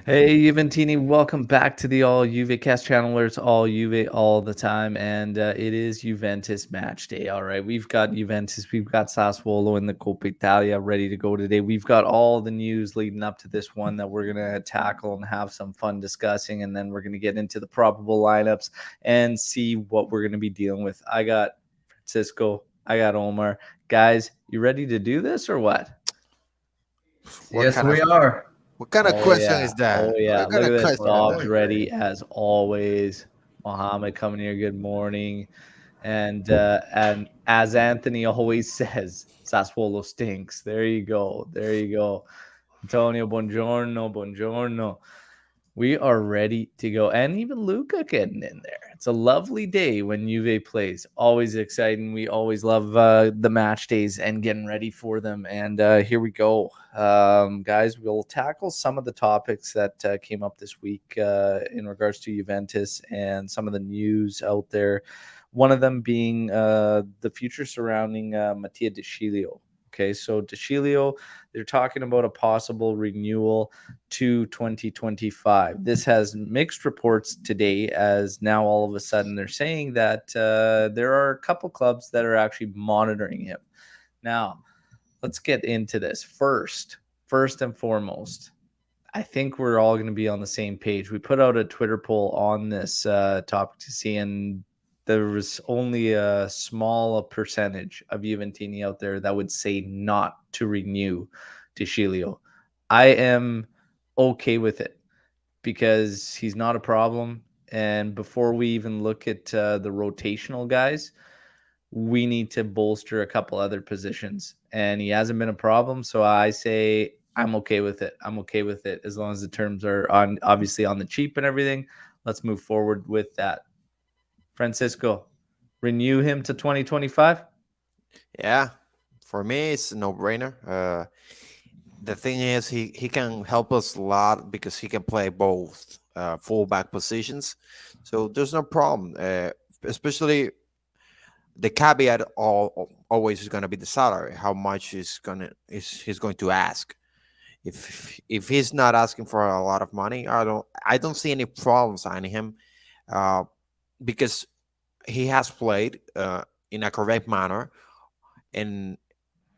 Hey, Juventini, welcome back to the All Juve Cast channel where it's all Juve all the time. And it is Juventus match day. All right, we've got Juventus, we've got Sassuolo in the Coppa Italia ready to go today. We've got all the news leading up to this one that we're going to tackle and have some fun discussing. And then we're going to get into the probable lineups and see what we're going to be dealing with. I got Francisco, I got Omer. Guys, you ready to do this or what? What Yes, kind of we are. what kind of Oh question yeah. is that? Oh yeah. What kind Look of at this. question is Dobbs that? ready as always. Mohammed coming here. Good morning. And as Anthony always says, Sassuolo stinks. There you go. There you go. Antonio, buongiorno, buongiorno. We are ready to go. And even Luca getting in there. It's a lovely day when Juve plays. Always exciting. We always love the match days and getting ready for them. And here we go. Guys, we'll tackle some of the topics that came up this week in regards to Juventus and some of the news out there. One of them being the future surrounding Mattia De Sciglio. Okay, so De Sciglio, they're talking about a possible renewal to 2025. This has mixed reports today, as now all of a sudden they're saying that there are a couple clubs that are actually monitoring him. Now, let's get into this first. First and foremost, I think we're all going to be on the same page. We put out a Twitter poll on this topic to see, and there was only a small percentage of Juventini out there that would say not to renew De Sciglio. I am okay with it because he's not a problem. And before we even look at the rotational guys, we need to bolster a couple other positions. And he hasn't been a problem. So I say I'm okay with it. I'm okay with it as long as the terms are on obviously on the cheap and everything. Let's move forward with that. Francisco, renew him to 2025. Yeah, for me it's a no-brainer. The thing is, he can help us a lot because he can play both fullback positions, so there's no problem. Especially the caveat always is going to be the salary. How much is he's going to ask? If he's not asking for a lot of money, I don't see any problem signing him, uh, because he has played in a correct manner and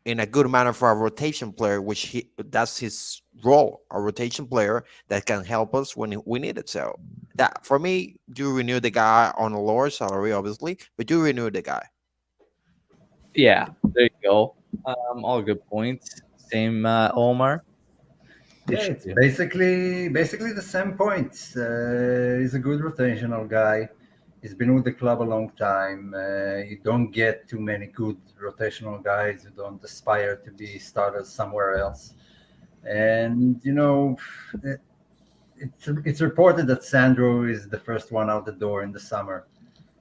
in a good manner for a rotation player, which that's his role, a rotation player that can help us when we need it. So that for me, do renew the guy on a lower salary, obviously, but do renew the guy. Yeah, there you go. All good points. Same, Omar. Yeah, it's basically the same points. He's a good rotational guy. He's been with the club a long time. You don't get too many good rotational guys. You don't aspire to be starters somewhere else. And it, it's reported that Sandro is the first one out the door in the summer.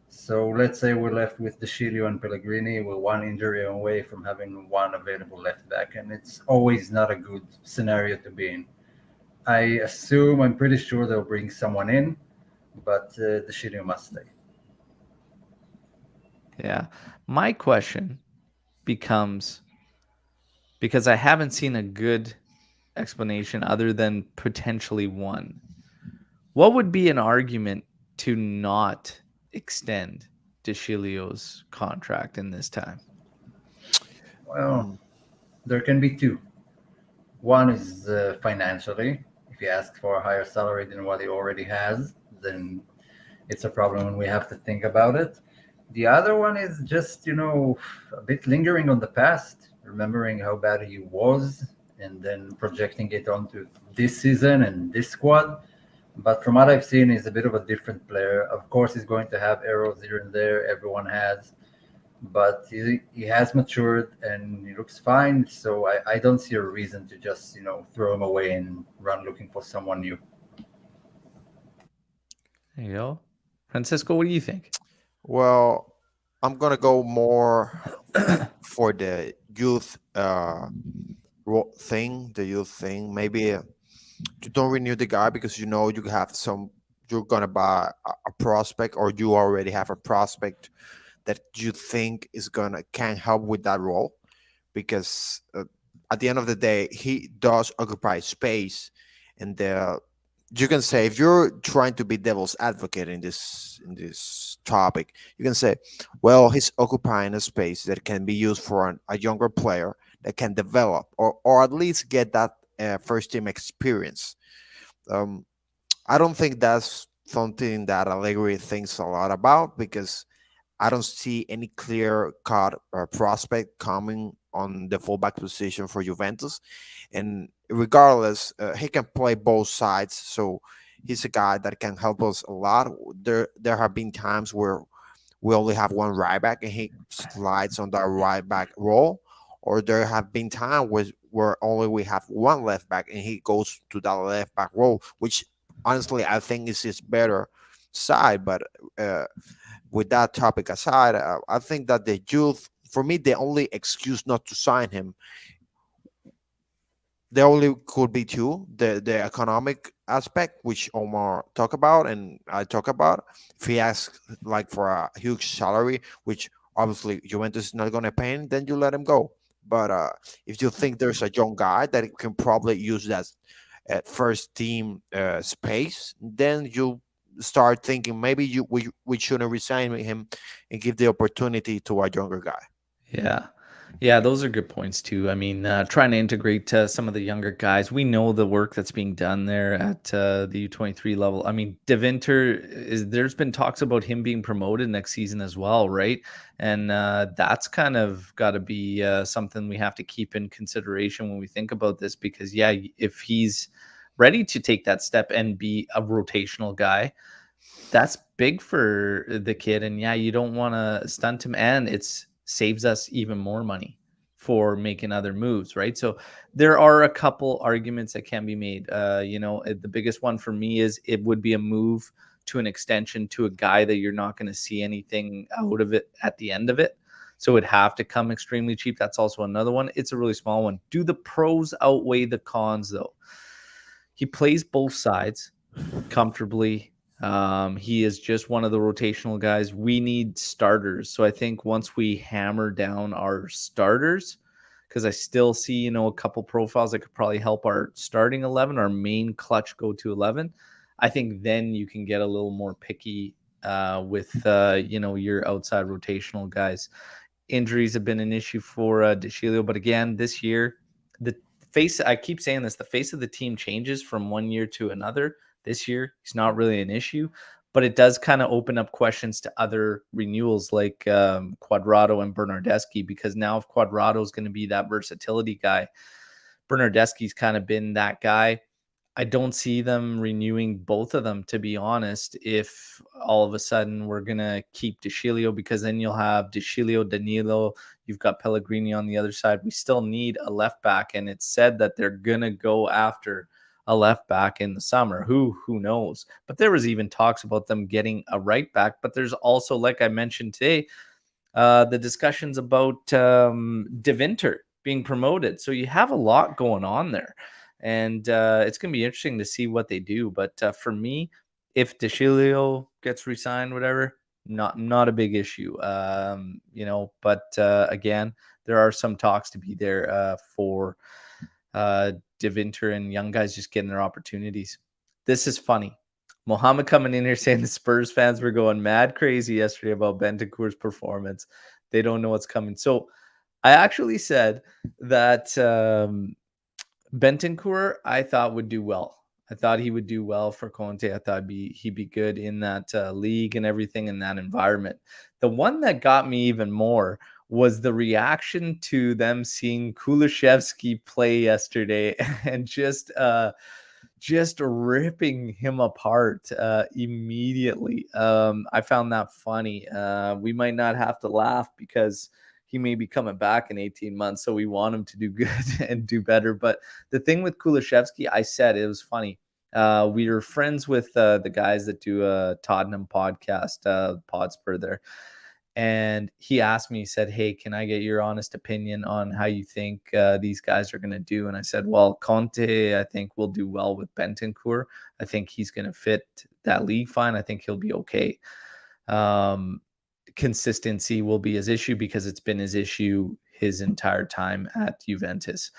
So let's say we're left with De Sciglio and Pellegrini. We're one injury away from having one available left back, and it's always not a good scenario to be in. I'm pretty sure they'll bring someone in, but the Shiryu must stay. Yeah. My question becomes because I haven't seen a good explanation other than potentially one. What would be an argument to not extend DeShilio's contract in this time? Well, Mm. there can be two. One is financially. If he asks for a higher salary than what he already has, then it's a problem and we have to think about it. The other one is just, a bit lingering on the past, remembering how bad he was and then projecting it onto this season and this squad. But from what I've seen, he's a bit of a different player. Of course, he's going to have errors here and there. Everyone has, but he has matured and he looks fine. So I don't see a reason to just throw him away and run looking for someone new. There you go. Francisco, what do you think? Well, I'm gonna go more for the youth the youth thing. Maybe you don't renew the guy because you have you're gonna buy a prospect, or you already have a prospect that you think is gonna can help with that role, because at the end of the day he does occupy space in the you can say, if you're trying to be devil's advocate in this topic, you can say, well, he's occupying a space that can be used for a younger player that can develop or at least get that first team experience. Um, I don't think that's something that Allegri thinks a lot about, because I don't see any clear cut prospect coming on the fullback position for Juventus. And regardless, he can play both sides. So he's a guy that can help us a lot. There have been times where we only have one right back and he slides on that right back role. Or there have been times where only we have one left back and he goes to that left back role, which honestly I think is his better side. But with that topic aside, I think that the youth, for me, the only excuse not to sign him, there only could be two: the economic aspect, which Omar talk about and I talk about. If he asks like for a huge salary, which obviously Juventus is not going to pay him, then you let him go. But if you think there's a young guy that can probably use that first team space, then you start thinking maybe we shouldn't resign him and give the opportunity to a younger guy. Yeah. Yeah, those are good points too. I mean, trying to integrate some of the younger guys. We know the work that's being done there at the U23 level. I mean, De Winter there's been talks about him being promoted next season as well, right? And that's kind of got to be something we have to keep in consideration when we think about this, because yeah, if he's ready to take that step and be a rotational guy, that's big for the kid. And yeah, you don't want to stunt him, and it's saves us even more money for making other moves, right? So there are a couple arguments that can be made. The biggest one for me is it would be a move to an extension to a guy that you're not going to see anything out of it at the end of it. So it'd have to come extremely cheap. That's also another one. It's a really small one. Do the pros outweigh the cons, though? He plays both sides comfortably. He is just one of the rotational guys. We need starters. So I think once we hammer down our starters, because I still see, a couple profiles that could probably help our starting 11, our main clutch go to 11. I think then you can get a little more picky with, your outside rotational guys. Injuries have been an issue for De Sciglio, but again, this year, I keep saying this, the face of the team changes from one year to another. This year, he's not really an issue, but it does kind of open up questions to other renewals like Cuadrado and Bernardeschi, because now if Cuadrado is going to be that versatility guy, Bernardeschi's kind of been that guy. I don't see them renewing both of them, to be honest, if all of a sudden we're going to keep De Sciglio, because then you'll have De Sciglio, Danilo, you've got Pellegrini on the other side. We still need a left back, and it's said that they're going to go after a left back in the summer. Who knows? But there was even talks about them getting a right back. But there's also, like I mentioned today, the discussions about De Winter being promoted. So you have a lot going on there. And it's going to be interesting to see what they do. But for me, if De Sciglio gets re-signed, whatever, not a big issue. But again, there are some talks to be there for De Winter and young guys just getting their opportunities. This is funny. Mohammed coming in here saying the Spurs fans were going mad crazy yesterday about Bentancur's performance. They don't know what's coming. So I actually said that Bentancur, I thought, would do well. I thought he would do well for Conte. I thought he'd be good in that league and everything, in that environment. The one that got me even more was the reaction to them seeing Kulusevski play yesterday and just ripping him apart immediately. I found that funny. We might not have to laugh because he may be coming back in 18 months, so we want him to do good and do better. But the thing with Kulusevski, I said it was funny. We were friends with the guys that do a Tottenham podcast, Podspur there. And he asked me, he said, hey, can I get your honest opinion on how you think these guys are going to do? And I said, well, Conte, I think, will do well with Bentancur. I think he's going to fit that league fine. I think he'll be okay. Consistency will be his issue because it's been his issue his entire time at Juventus.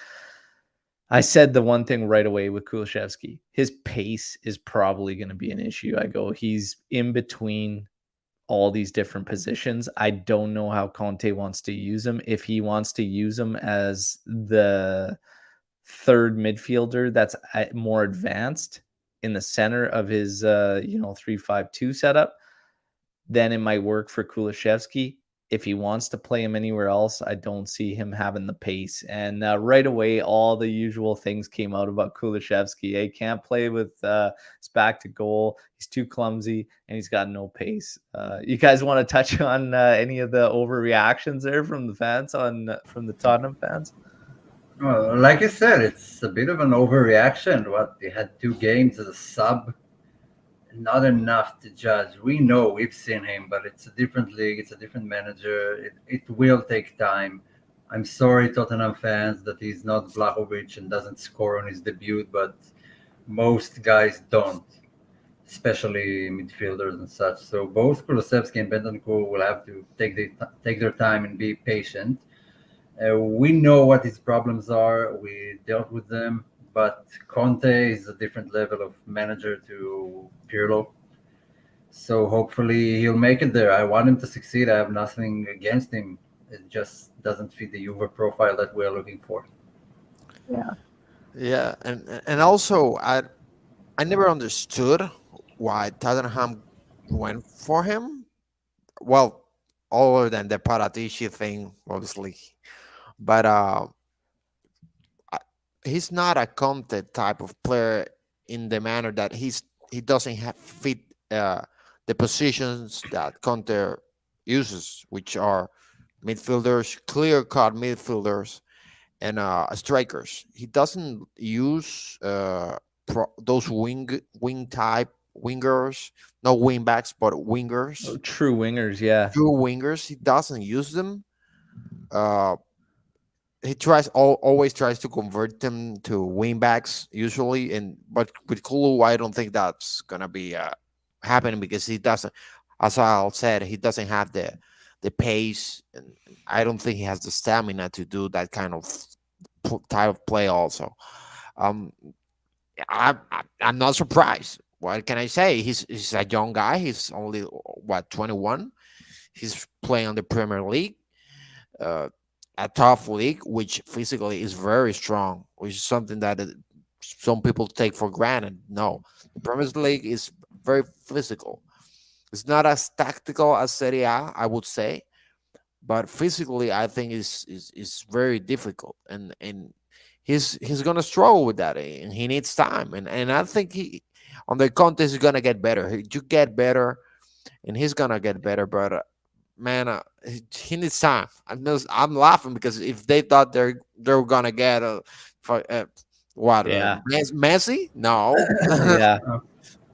I said the one thing right away with Kulusevski. His pace is probably going to be an issue. I go, he's in between all these different positions. I don't know how Conte wants to use him. If he wants to use him as the third midfielder that's more advanced in the center of his 3-5-2 setup, then it might work for Kulusevski. If he wants to play him anywhere else, I don't see him having the pace. And right away, all the usual things came out about Kulusevski. He can't play with his back to goal. He's too clumsy, and he's got no pace. You guys want to touch on any of the overreactions there from the fans from the Tottenham fans? Well, like I said, it's a bit of an overreaction. What, they had 2 games as a sub, not enough to judge. We know, we've seen him, but it's a different league, it's a different manager. It will take time. I'm sorry, Tottenham fans, that he's not Vlahovic and doesn't score on his debut, but most guys don't, especially midfielders and such. So both Kulusevski and Bentancur will have to take their time and be patient. We know what his problems are. We dealt with them. But Conte is a different level of manager to Pirlo. So hopefully he'll make it there. I want him to succeed. I have nothing against him. It just doesn't fit the Juve profile that we're looking for. Yeah, and also I never understood why Tottenham went for him. Well, other than the Paratici thing, obviously, but he's not a Conte type of player in the manner that he doesn't fit the positions that Conte uses, which are midfielders, clear-cut midfielders, and strikers. He doesn't use those wing type wingers, not wing backs, but wingers. Oh, true wingers, yeah. True wingers. He doesn't use them. He always tries to convert them to wing backs usually, but with Kulu, I don't think that's gonna be happening because he doesn't. As I said, he doesn't have the pace, and I don't think he has the stamina to do that kind of type of play. Also, I'm not surprised. What can I say? He's a young guy. He's only 21. He's playing on the Premier League. A tough league, which physically is very strong, which is something that some people take for granted. No, the Premier League is very physical. It's not as tactical as Serie A, I would say, but physically, I think is very difficult, and he's gonna struggle with that, and he needs time, and I think he on the contest is gonna get better. You get better, and he's gonna get better, but. Man, he needs time. I'm laughing because if they thought they were gonna get Messi, no. Yeah.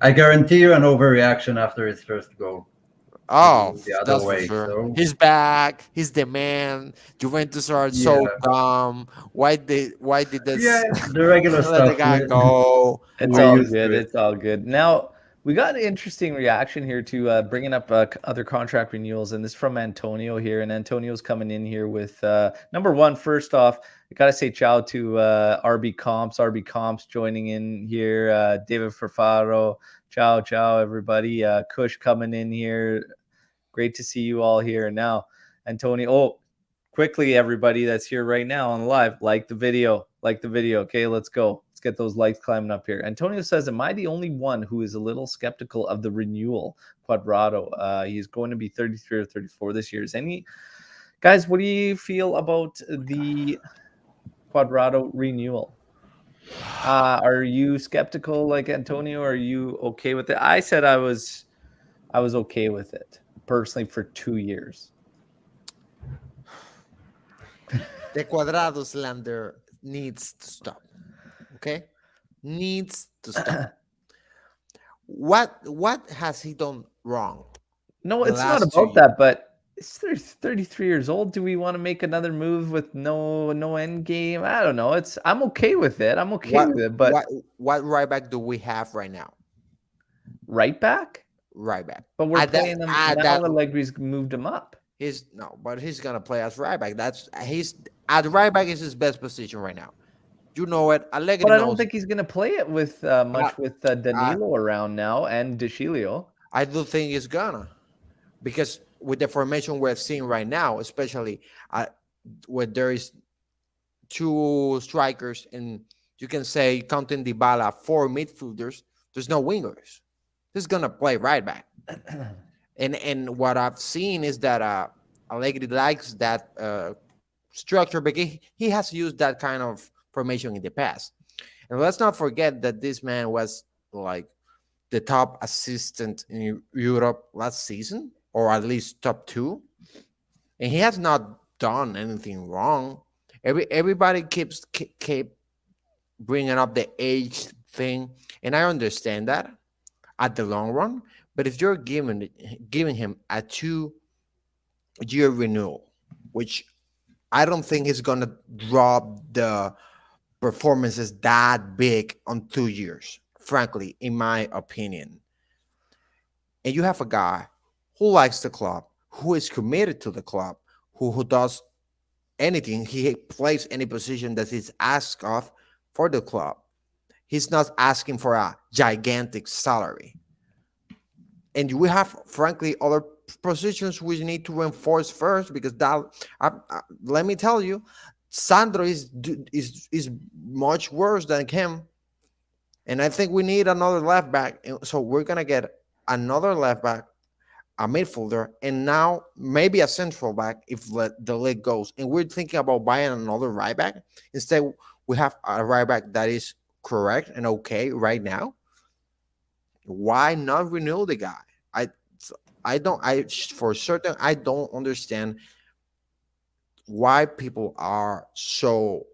I guarantee you an overreaction after his first goal. Oh, The other that's way. for sure. So, He's back. He's the man. Juventus are so dumb. Why did this? yeah, the regular let stuff. the guy go? It's We're all used good. to it. It's all good. Now, we got an interesting reaction here to bringing up other contract renewals, and this from Antonio here. And Antonio's coming in here with number one. First off, I gotta say ciao to RB Comps joining in here. David Ferfaro, ciao everybody. Kush coming in here. Great to see you all here. Now, Antonio. Oh, quickly, everybody that's here right now on the live, like the video. Okay, let's go. Let's get those likes climbing up here. Antonio says, am I the only one who is a little skeptical of the renewal Cuadrado? He's going to be 33 or 34 this year. Guys, what do you feel about the Cuadrado renewal? Are you skeptical like Antonio? Are you okay with it? I said I was okay with it personally for 2 years. The Cuadrado slander needs to stop. Okay, needs to stop. What has he done wrong? No, it's not about that, but it's 33 years old. Do we want to make another move with no end game? I don't know. I'm okay with it. But what right back do we have right now? Right back? Right back. But we're playing him now. Allegri's moved him up. But he's gonna play as right back. He's at right back is his best position right now. You know it. But Allegri I don't knows it. think he's gonna play it with I, much with I, Danilo around now and De Sciglio. I do think he's gonna, because with the formation we're seeing right now, especially where there is two strikers and you can say counting Dybala, four midfielders, there's no wingers. He's gonna play right back. And what I've seen is that Allegri likes that structure because he has used that kind of formation in the past. And let's not forget that this man was like the top assistant in Europe last season, or at least top two, and he has not done anything wrong. Everybody keep bringing up the age thing, and I understand that at the long run. But if you're giving him a 2-year renewal, which I don't think he's gonna drop the performances that big on 2 years, frankly, in my opinion. And you have a guy who likes the club, who is committed to the club, who does anything, he plays any position that he's asked of for the club. He's not asking for a gigantic salary. And we have, frankly, other positions we need to reinforce first because that. Let me tell you, Sandro is much worse than him, and I think we need another left back. So we're gonna get another left back, a midfielder, and now maybe a central back if the league goes. And we're thinking about buying another right back. Instead, we have a right back that is correct and okay right now. Why not renew the guy? I for certain I don't understand why people are so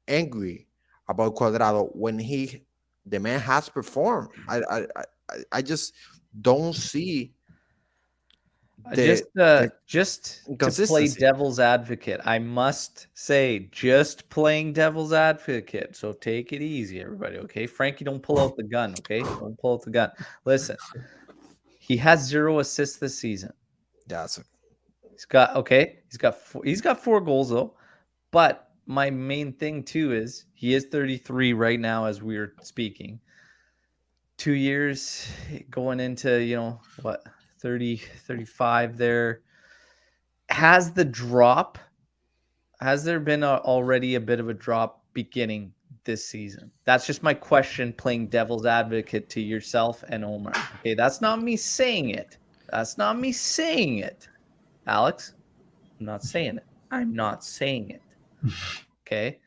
angry about Cuadrado when the man has performed. I just don't see Just the just to play inconsistency. devil's advocate, I must say, just playing devil's advocate. So take it easy, everybody. Okay, Frankie, don't pull out the gun. Okay, don't pull out the gun. Listen, he has 0 assists this season. That's He's got 4 goals though. But my main thing too is he is 33 right now as we're speaking. 2 years going into, what, 30, 35 there. Has there been already a bit of a drop beginning this season? That's just my question, playing devil's advocate to yourself and Omer. Okay, that's not me saying it. Alex, I'm not saying it. Okay.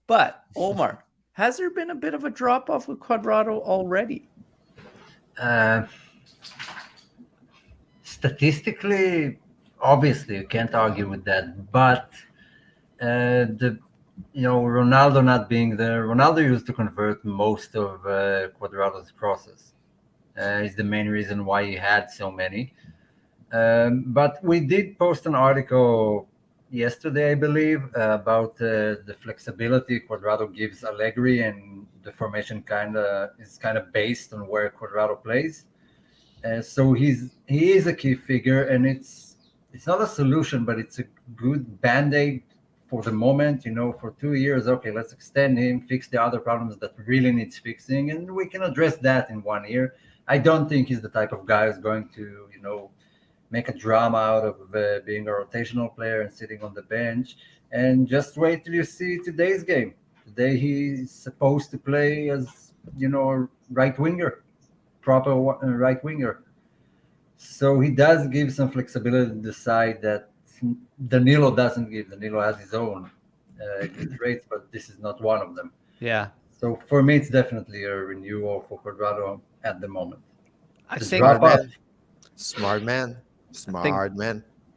But Omar, has there been a bit of a drop off with Cuadrado already? Statistically, obviously, you can't argue with that. But Ronaldo not being there, Ronaldo used to convert most of Cuadrado's crosses. Is the main reason why he had so many. But we did post an article yesterday, I believe, about the flexibility Cuadrado gives Allegri, and the formation is kind of based on where Cuadrado plays. So he is a key figure, and it's not a solution, but it's a good band-aid for the moment. For 2 years, okay, let's extend him, fix the other problems that really needs fixing, and we can address that in 1 year. I don't think he's the type of guy who's going to, make a drama out of being a rotational player and sitting on the bench. And just wait till you see today's game. Today he's supposed to play as, right winger, proper right winger. So he does give some flexibility to decide that Danilo doesn't give. Danilo has his own good traits, but this is not one of them. Yeah. So for me, it's definitely a renewal for Cuadrado at the moment. I Just think wrap up. smart man.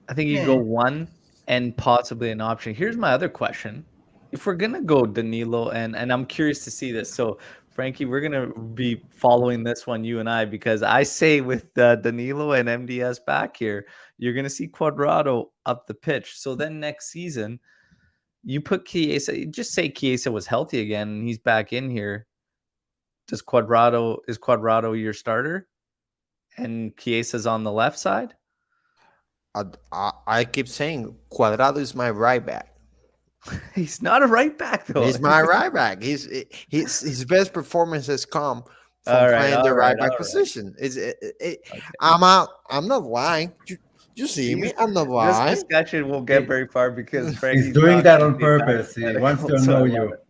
I think you go one and possibly an option. Here's my other question. If we're going to go Danilo, and I'm curious to see this. So, Frankie, we're going to be following this one, you and I, because I say with Danilo and MDS back here, you're going to see Cuadrado up the pitch. So then next season, you put Chiesa, just say Chiesa was healthy again and he's back in here. Is Cuadrado your starter? And Chiesa's on the left side? I keep saying Cuadrado is my right back. He's not a right back though. He's my right back. His best performance has come from All right, playing the all right, right back all right. position. Okay. I'm not lying. You see me? I'm not This lying. discussion won't get He- very far because He's Frankie's doing not that giving on me purpose. He wants hypotheticals, to so I annoy love you. it.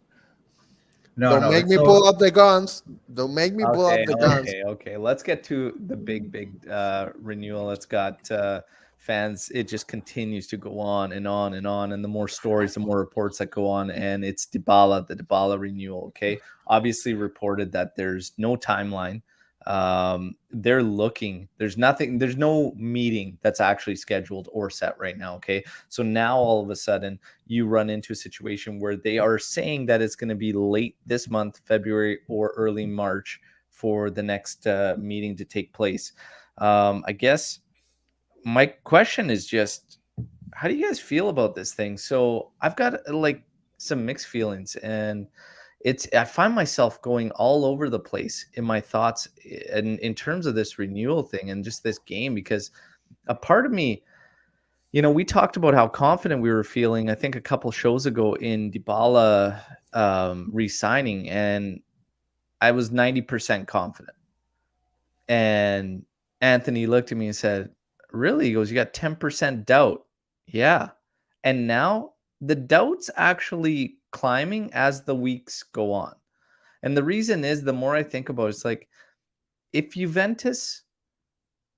No, Don't no, make it's me so pull up the guns. Don't make me pull up Okay, the guns. okay. Let's get to the big renewal. It's got fans. It just continues to go on and on and on. And the more stories, the more reports that go on. And it's Dybala, the Dybala renewal. Okay, obviously reported that there's no timeline. They're looking. There's nothing. There's no meeting that's actually scheduled or set right now. Okay, so now all of a sudden you run into a situation where they are saying that it's going to be late this month, February or early March, for the next meeting to take place. I guess my question is just, how do you guys feel about this thing? So I've got like some mixed feelings, and I find myself going all over the place in my thoughts in terms of this renewal thing and just this game, because a part of me, we talked about how confident we were feeling, I think a couple shows ago, in Dybala re-signing, and I was 90% confident. And Anthony looked at me and said, really? He goes, you got 10% doubt. Yeah. And now the doubt's actually climbing as the weeks go on. And the reason is, the more I think about it, it's like, if Juventus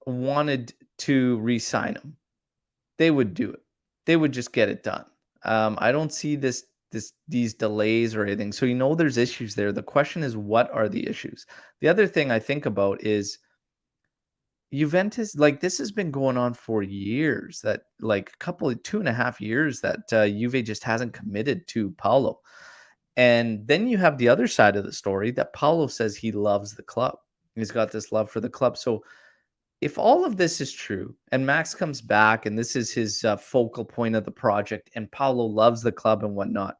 wanted to re-sign him, they would do it. They would just get it done. I don't see these delays or anything. So there's issues there. The question is, what are the issues? The other thing I think about is Juventus. Like, this has been going on for years. That, like, 2.5 years that Juve just hasn't committed to Paulo. And then you have the other side of the story that Paulo says he loves the club. He's got this love for the club. So if all of this is true and Max comes back and this is his focal point of the project and Paulo loves the club and whatnot,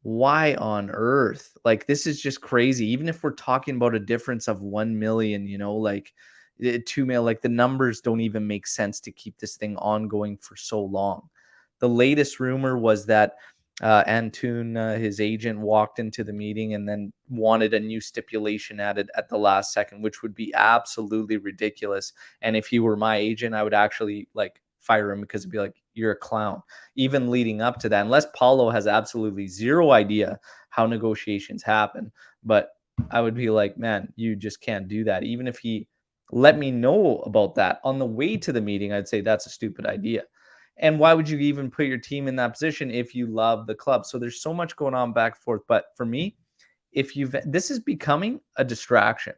why on earth? Like, this is just crazy. Even if we're talking about a difference of 1 million, like 2 million, like the numbers don't even make sense to keep this thing ongoing for so long. The latest rumor was that Antun, his agent, walked into the meeting and then wanted a new stipulation added at the last second, which would be absolutely ridiculous. And if he were my agent, I would actually like fire him, because it'd be like, you're a clown. Even leading up to that, unless Paulo has absolutely zero idea how negotiations happen, but I would be like, man, you just can't do that. Even if he let me know about that on the way to the meeting, I'd say that's a stupid idea. And why would you even put your team in that position if you love the club? So there's so much going on back and forth. But for me, this is becoming a distraction.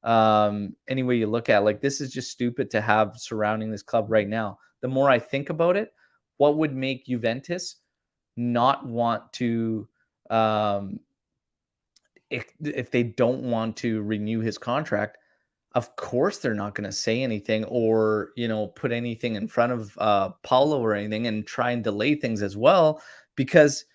Any way you look at it, like, this is just stupid to have surrounding this club right now. The more I think about it, what would make Juventus not want to, if they don't want to renew his contract, of course they're not going to say anything or put anything in front of Paulo or anything and try and delay things as well, because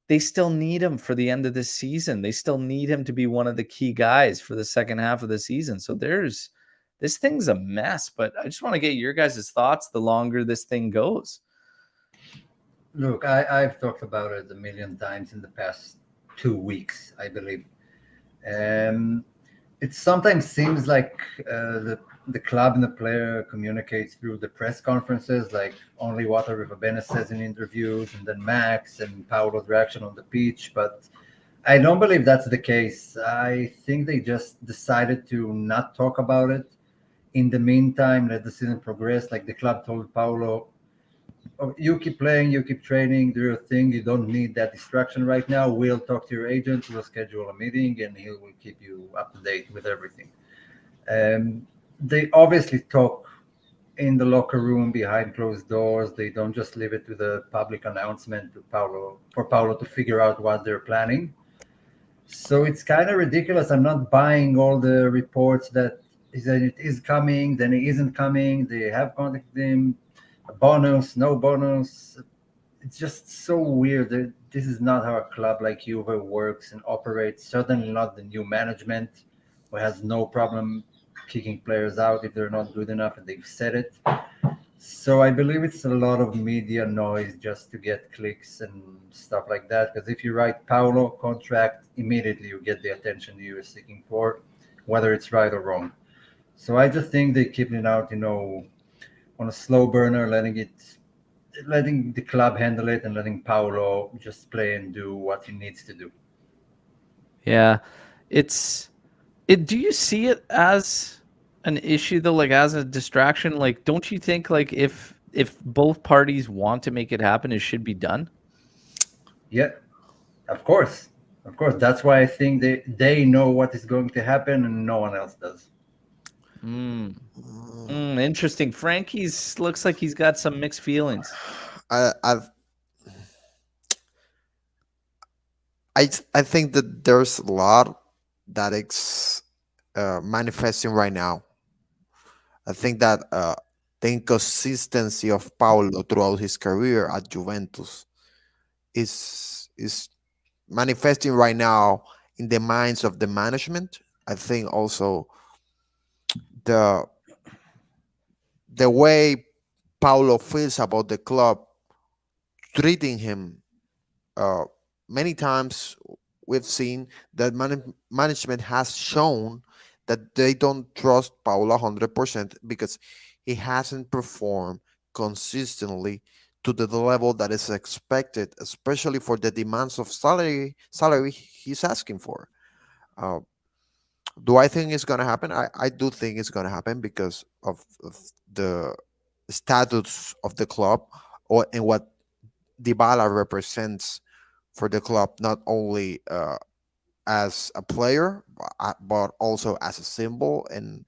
they still need him for the end of this season. They still need him to be one of the key guys for the second half of the season. So this thing's a mess, but I just want to get your guys' thoughts the longer this thing goes. Look, I've talked about it a million times in the past 2 weeks, I believe. It sometimes seems like the club and the player communicates through the press conferences, like only what Rivabene says in interviews, and then Max and Paolo's reaction on the pitch. But I don't believe that's the case. I think they just decided to not talk about it. In the meantime, let the season progress. Like the club told Paolo, oh, you keep playing, you keep training, do your thing. You don't need that distraction right now. We'll talk to your agent. We'll schedule a meeting, and he will keep you up to date with everything. They obviously talk in the locker room behind closed doors. They don't just leave it to the public announcement for Paulo to figure out what they're planning. So it's kind of ridiculous. I'm not buying all the reports that it is coming, then it isn't coming. They have contacted him. A bonus, no bonus. It's just so weird. This is not how a club like Juve works and operates. Certainly not the new management, who has no problem kicking players out if they're not good enough, and they've said it. So I believe it's a lot of media noise just to get clicks and stuff like that. Because if you write Paulo contract, immediately you get the attention you were seeking for, whether it's right or wrong. So I just think they keep it out, on a slow burner, letting the club handle it, and letting Paulo just play and do what he needs to do. Yeah, it's it. Do you see it as an issue though, like as a distraction? Like, don't you think like if both parties want to make it happen, it should be done? Yeah, of course, of course. That's why I think they know what is going to happen, and no one else does. Mm. Mm, Interesting. Frankie's looks like he's got some mixed feelings. I I I think that there's a lot that is manifesting right now. I think that the inconsistency of Paulo throughout his career at Juventus is manifesting right now in the minds of the management. I think also the the way Paulo feels about the club treating him. Uh, Many times we've seen that management has shown that they don't trust Paulo 100% because he hasn't performed consistently to the level that is expected, especially for the demands of salary he's asking for. Uh, do I think it's gonna happen? I do think it's gonna happen because of the status of the club or and what Dybala represents for the club, not only as a player but also as a symbol, and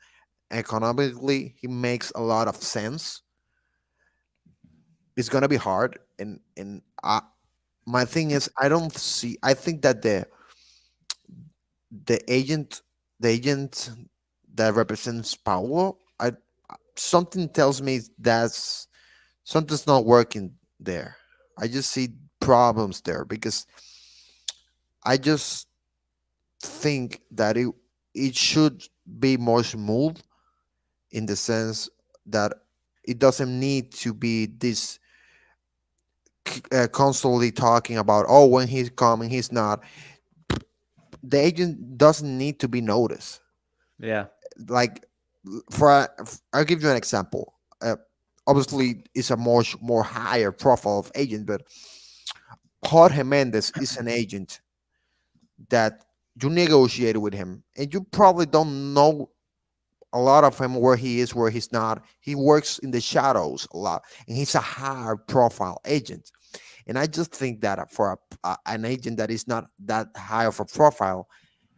economically he makes a lot of sense. It's gonna be hard, and my thing is I don't see. I think that the agent, the agent that represents Paulo, I something tells me that's something's not working there. I just see problems there because I just think that it should be more smooth in the sense that it doesn't need to be this constantly talking about, oh, when he's coming he's not. The agent doesn't need to be noticed. Yeah. Like I'll give you an example. Obviously it's a more higher profile of agent, but Jorge Mendes is an agent that you negotiated with him and you probably don't know a lot of him, where he is, where he's not. He works in the shadows a lot, and he's a high profile agent. And I just think that for an agent that is not that high of a profile,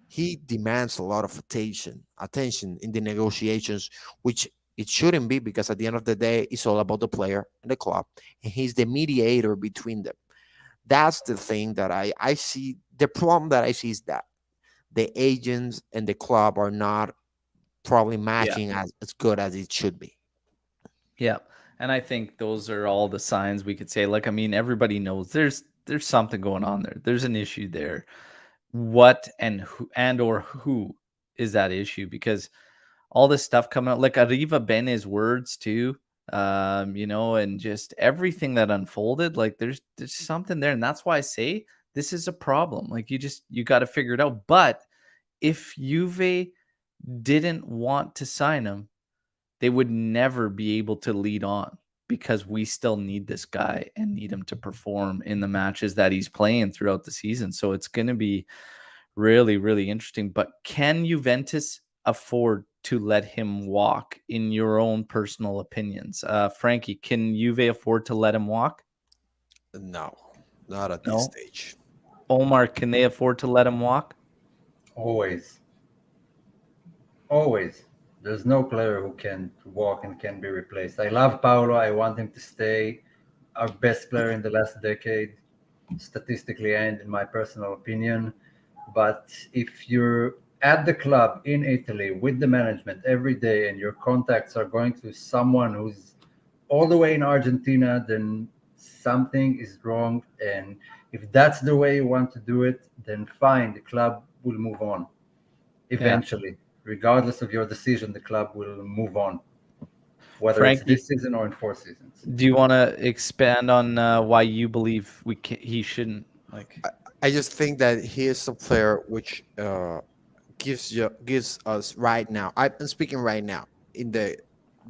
he demands a lot of attention in the negotiations, which it shouldn't be, because at the end of the day it's all about the player and the club, and he's the mediator between them. That's the thing that I see. The problem that I see is that the agents and the club are not probably Yeah. matching as good as it should be. Yeah. And I think those are all the signs we could say. Like, I mean, everybody knows there's something going on there. There's an issue there. What and who and or who is that issue? Because all this stuff coming out, like Arriva Bene's words too, and just everything that unfolded, like there's something there. And that's why I say this is a problem. Like you got to figure it out. But if Juve didn't want to sign him, they would never be able to lead on, because we still need this guy and need him to perform in the matches that he's playing throughout the season. So it's going to be really, really interesting. But can Juventus afford to let him walk, in your own personal opinions? Frankie, can Juve afford to let him walk? No, not at this No. stage. Omar, can they afford to let him walk? Always, always. There's no player who can walk and can be replaced. I love Paulo. I want him to stay our best player in the last decade, statistically and in my personal opinion. But if you're at the club in Italy with the management every day and your contacts are going to someone who's all the way in Argentina, then something is wrong. And if that's the way you want to do it, then fine, the club will move on Yeah. eventually. Regardless of your decision, the club will move on. whether it's Frankie, this season or in 4 seasons. do you want to expand on why you believe he shouldn't like? I just think that he is a player which gives us right now. I'm speaking right now in the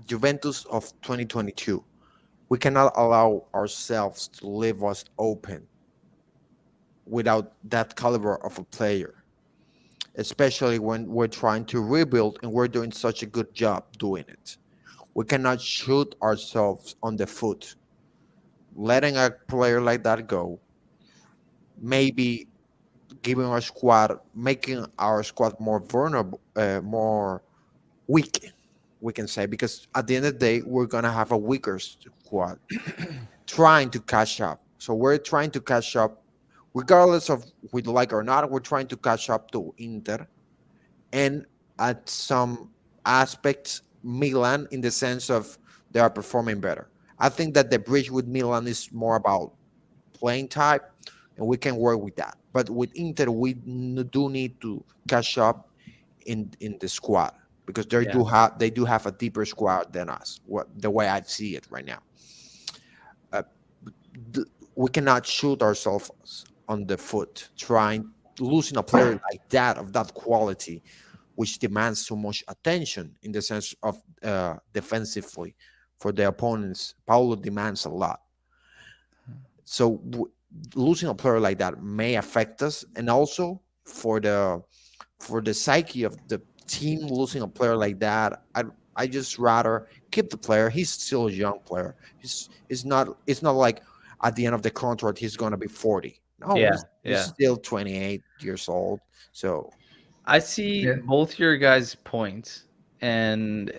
Juventus of 2022. We cannot allow ourselves to leave us open without that caliber of a player, especially when we're trying to rebuild and we're doing such a good job doing it. We cannot shoot ourselves on the foot. Letting a player like that go, maybe giving our squad, making our squad more vulnerable, more weak, we can say, because at the end of the day, we're gonna have a weaker squad trying to catch up. So we're trying to catch up, regardless of we like or not. We're trying to catch up to Inter, and at some aspects, Milan, in the sense of they are performing better. I think that the bridge with Milan is more about playing type, and we can work with that. But with Inter, we do need to catch up in the squad because Yeah, they do have a deeper squad than us. What the way I see it right now, uh, we cannot shoot ourselves on the foot trying losing a player like that of that quality, which demands so much attention in the sense of defensively for the opponents. Paulo demands a lot. So losing a player like that may affect us, and also for the psyche of the team, losing a player like that, I just rather keep the player. He's still a young player. It's not like at the end of the contract he's gonna be 40. No, yeah, he's yeah. still 28 years old. So I see Yeah. both your guys' points, and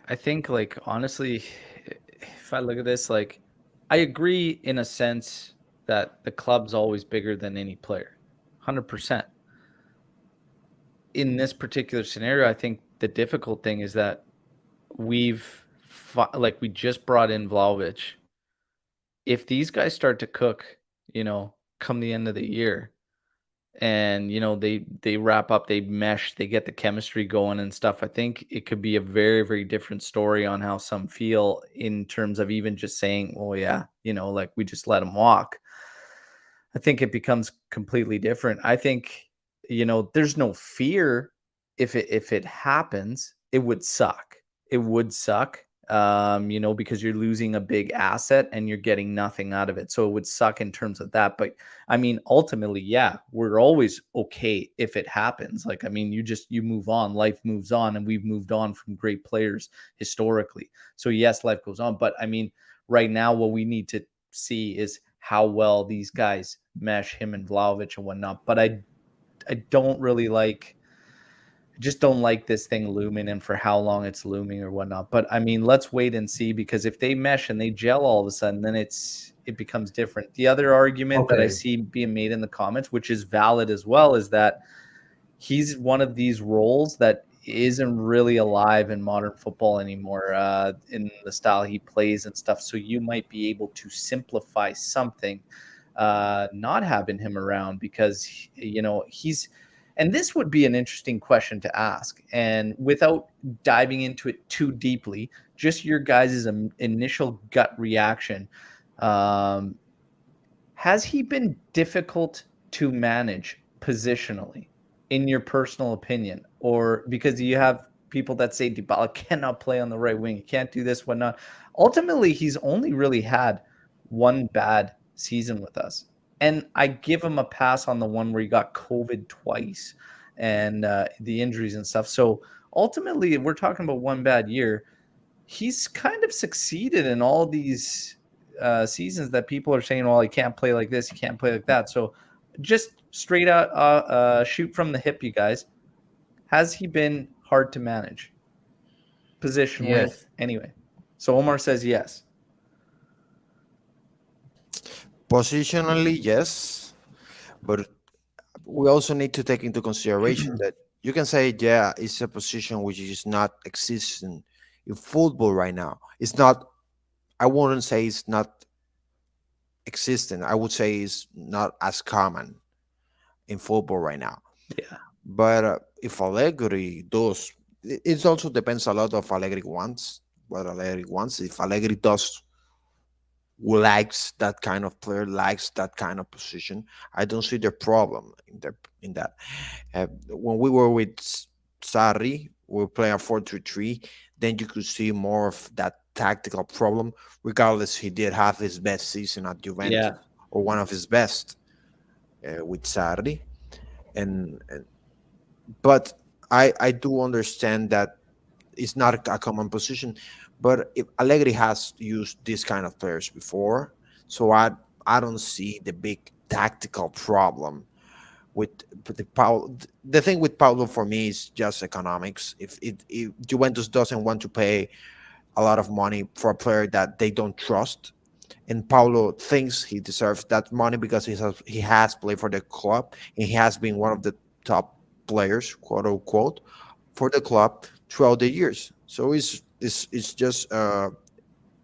I think, like, honestly, if I look at this, like, I agree in a sense that the club's always bigger than any player, 100%. In this particular scenario, I think the difficult thing is that we just brought in Vlahovic. If these guys start to cook, come the end of the year, and they wrap up, they mesh, they get the chemistry going and stuff, I think it could be a very, very different story on how some feel in terms of even just saying, oh yeah, like we just let them walk. I think it becomes completely different. I think, there's no fear. If it happens, it would suck. It would suck. Because you're losing a big asset and you're getting nothing out of it. So it would suck in terms of that. But I mean, ultimately, yeah, we're always okay if it happens. Like, I mean, you move on, life moves on, and we've moved on from great players historically. So yes, life goes on. But I mean, right now, what we need to see is how well these guys mesh, him and Vlahovic and whatnot. But I don't really just don't like this thing looming and for how long it's looming or whatnot. But I mean, let's wait and see, because if they mesh and they gel all of a sudden, then it becomes different. The other argument that I Okay. see being made in the comments, which is valid as well, is that he's one of these roles that isn't really alive in modern football anymore, in the style he plays and stuff. So you might be able to simplify something, not having him around, because he's, and this would be an interesting question to ask, and without diving into it too deeply, just your guys' initial gut reaction. um, has he been difficult to manage positionally, in your personal opinion? Or because you have people that say Dybala cannot play on the right wing, he can't do this, whatnot. Ultimately, he's only really had one bad season with us. And I give him a pass on the one where he got COVID twice and the injuries and stuff. So ultimately, we're talking about one bad year. He's kind of succeeded in all these seasons that people are saying, well, he can't play like this, he can't play like that. So just straight out, shoot from the hip, you guys. Has he been hard to manage positionally? Yes. Anyway, so Omar says yes. positionally, yes, but we also need to take into consideration that you can say, yeah, it's a position which is not existing in football right now. It's not. I wouldn't say it's not existing. I would say it's not as common in football right now. Yeah. But if Allegri does, it also depends a lot of Allegri wants. what Allegri wants. If Allegri does likes that kind of player, likes that kind of position, I don't see the problem in that. When we were with Sarri, we were playing a 4-3-3. Then you could see more of that tactical problem. Regardless, he did have his best season at Juventus, Yeah. or one of his best with Sarri, and but I do understand that it's not a common position. But if Allegri has used this kind of players before, so I don't see the big tactical problem with the Paulo. The thing with Paulo for me is just economics. If Juventus doesn't want to pay a lot of money for a player that they don't trust, and Paulo thinks he deserves that money because he has played for the club, and he has been one of the top players, quote unquote, for the club throughout the years. So it's just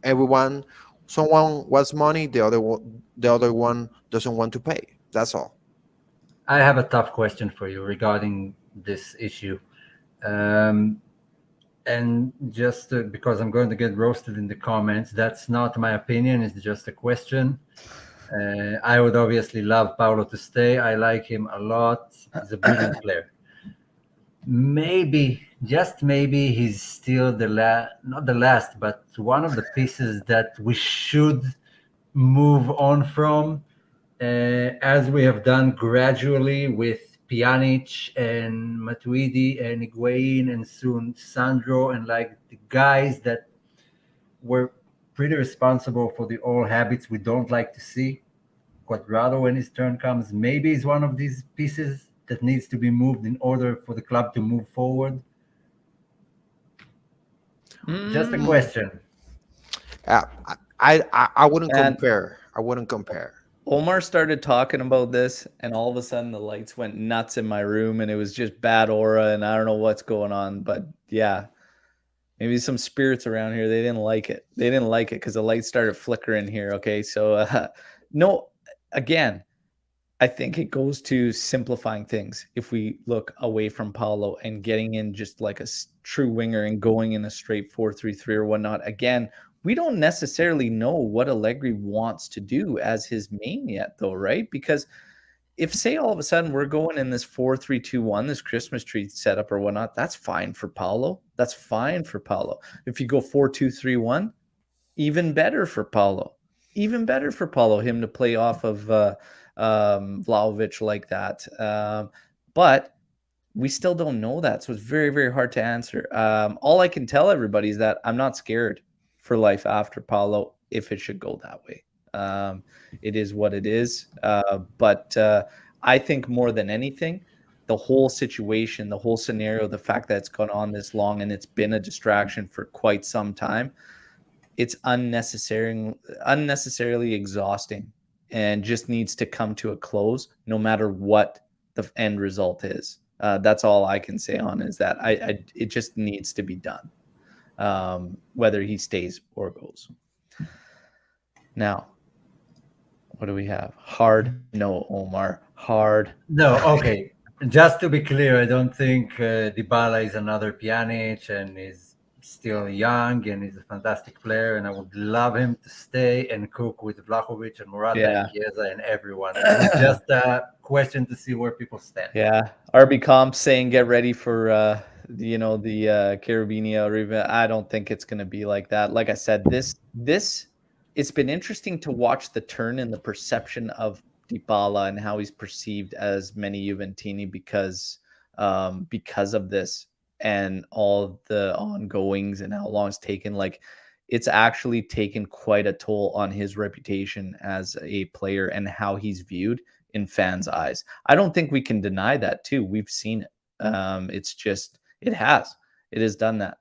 everyone. Someone wants money, the other one doesn't want to pay. That's all. I have a tough question for you regarding this issue. Um, and just because I'm going to get roasted in the comments, that's not my opinion, it's just a question. I would obviously love Paulo to stay. I like him a lot. He's a brilliant player. Maybe, just maybe, he's still not the last, but one of the pieces that we should move on from, as we have done gradually with Pjanic and Matuidi and Higuain and soon Sandro, and like the guys that were pretty responsible for the old habits we don't like to see. Cuadrado, when his turn comes, maybe is one of these pieces that needs to be moved in order for the club to move forward. Just a Mm, question. Uh, I wouldn't and compare. I wouldn't compare. Omar started talking about this, and all of a sudden the lights went nuts in my room, and it was just bad aura, and I don't know what's going on. But yeah, maybe some spirits around here, they didn't like it. They didn't like it because the lights started flickering here. Okay, so no, again, I think it goes to simplifying things. If we look away from Paulo and getting in just like a true winger and going in a straight 4-3-3 or whatnot, again, we don't necessarily know what Allegri wants to do as his main yet, though, right? Because if, say, all of a sudden we're going in this 4-3-2-1, this Christmas tree setup or whatnot, that's fine for Paulo. That's fine for Paulo. If you go 4-2-3-1, even better for Paulo. Even better for Paulo, him to play off of Vlahovic like that. But we still don't know that. So it's very, very hard to answer. All I can tell everybody is that I'm not scared for life after Paulo if it should go that way. It is what it is. But I think more than anything, the whole situation, the whole scenario, the fact that it's gone on this long and it's been a distraction for quite some time, it's unnecessarily exhausting and just needs to come to a close no matter what the end result is. That's all I can say on is that it just needs to be done, whether he stays or goes. Now, what do we have? Hard no, Omar. Hard. No, okay. Just to be clear, I don't think Dybala is another Pjanic, and is still young and he's a fantastic player. And I would love him to stay and cook with Vlahovic and Morata Yeah. and Chiesa and everyone. It was just a question to see where people stand. Yeah. RB Comp saying get ready for the Carabinio. I don't think it's going to be like that. Like I said, this it's been interesting to watch the turn in the perception of Dybala and how he's perceived as many Juventini because of this and all the ongoings and how long it's taken. Like, it's actually taken quite a toll on his reputation as a player and how he's viewed in fans' eyes. I don't think we can deny that too. We've seen it. It's just it has done that.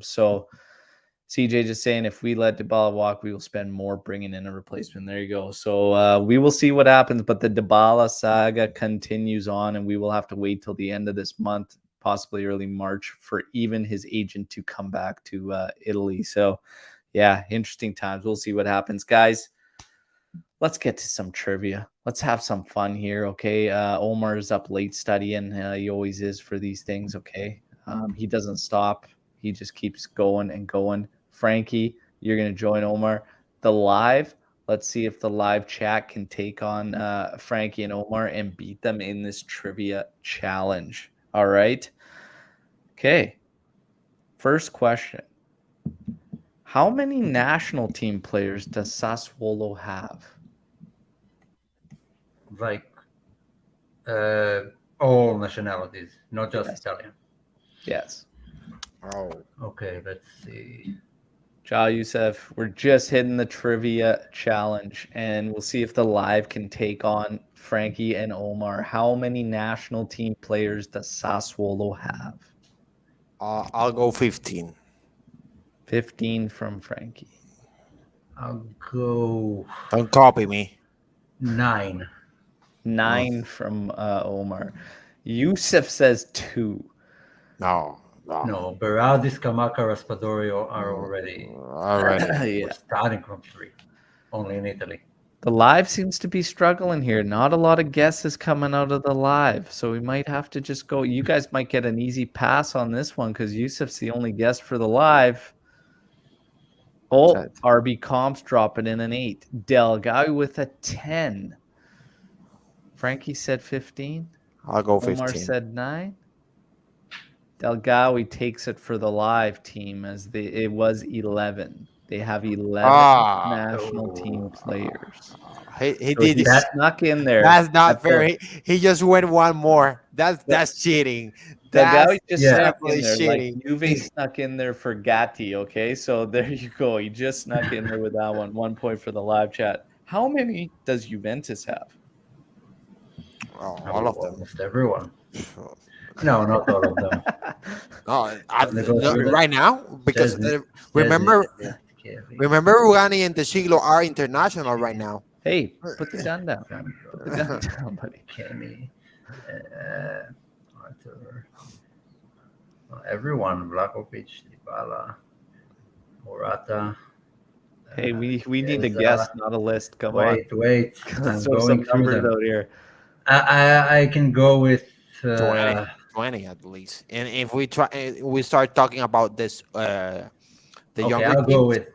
So CJ just saying if we let Dybala walk, we will spend more bringing in a replacement. There you go. So we will see what happens, but the Dybala saga continues on, and we will have to wait till the end of this month, possibly early March, for even his agent to come back to Italy. So yeah, interesting times. We'll see what happens, guys. Let's get to some trivia. Let's have some fun here, okay? Omar is up late studying. He always is for these things, okay? He doesn't stop. He just keeps going and going. Frankie, you're going to join Omar. The live, let's see if the live chat can take on Frankie and Omar and beat them in this trivia challenge. All right. Okay. First question. How many national team players does Sassuolo have? Like all nationalities, not just Yes. Italian. Yes. Oh, Okay, let's see. Ja Youssef, we're just hitting the trivia challenge, and we'll see if the live can take on Frankie and Omar. How many national team players does Sassuolo have? I'll go 15. 15 from Frankie. I'll go Don't copy me. 9. 9 from Omar. Youssef says 2. No. No, Berardi, Scamacca, Raspadori are already Already. Yeah. starting from 3, only in Italy. The live seems to be struggling here. Not a lot of guesses coming out of the live, so we might have to just go. You guys might get an easy pass on this one because Youssef's the only guest for the live. Oh, RB Comps dropping in an 8. Delgado with a 10. Frankie said 15. I'll go 15. Omar said 9. Delgado takes it for the live team as it was 11. They have 11 national team players. He So did he that. snuck in there. That's not fair. He just went one more. That's cheating. Delgado That's just snuck in definitely there. cheating. Like Juve snuck in there for Gatti. Okay, so there you go. He just snuck in there with that one. 1 point for the live chat. How many does Juventus have? Oh, all of them. Almost everyone. No, not all of them. Right now, because remember Rugani and De Sciglio are international right now. Hey, put the gun down. Put the gun down, buddy. Kenny, Arthur, everyone, Vlahovic, Dybala, Morata. Hey, we need a guess, not a list. Come on. Wait. Let's I'm throw some going through numbers them. out here. I can go with 20 at least. And if we start talking about this, the younger I'll teams, go with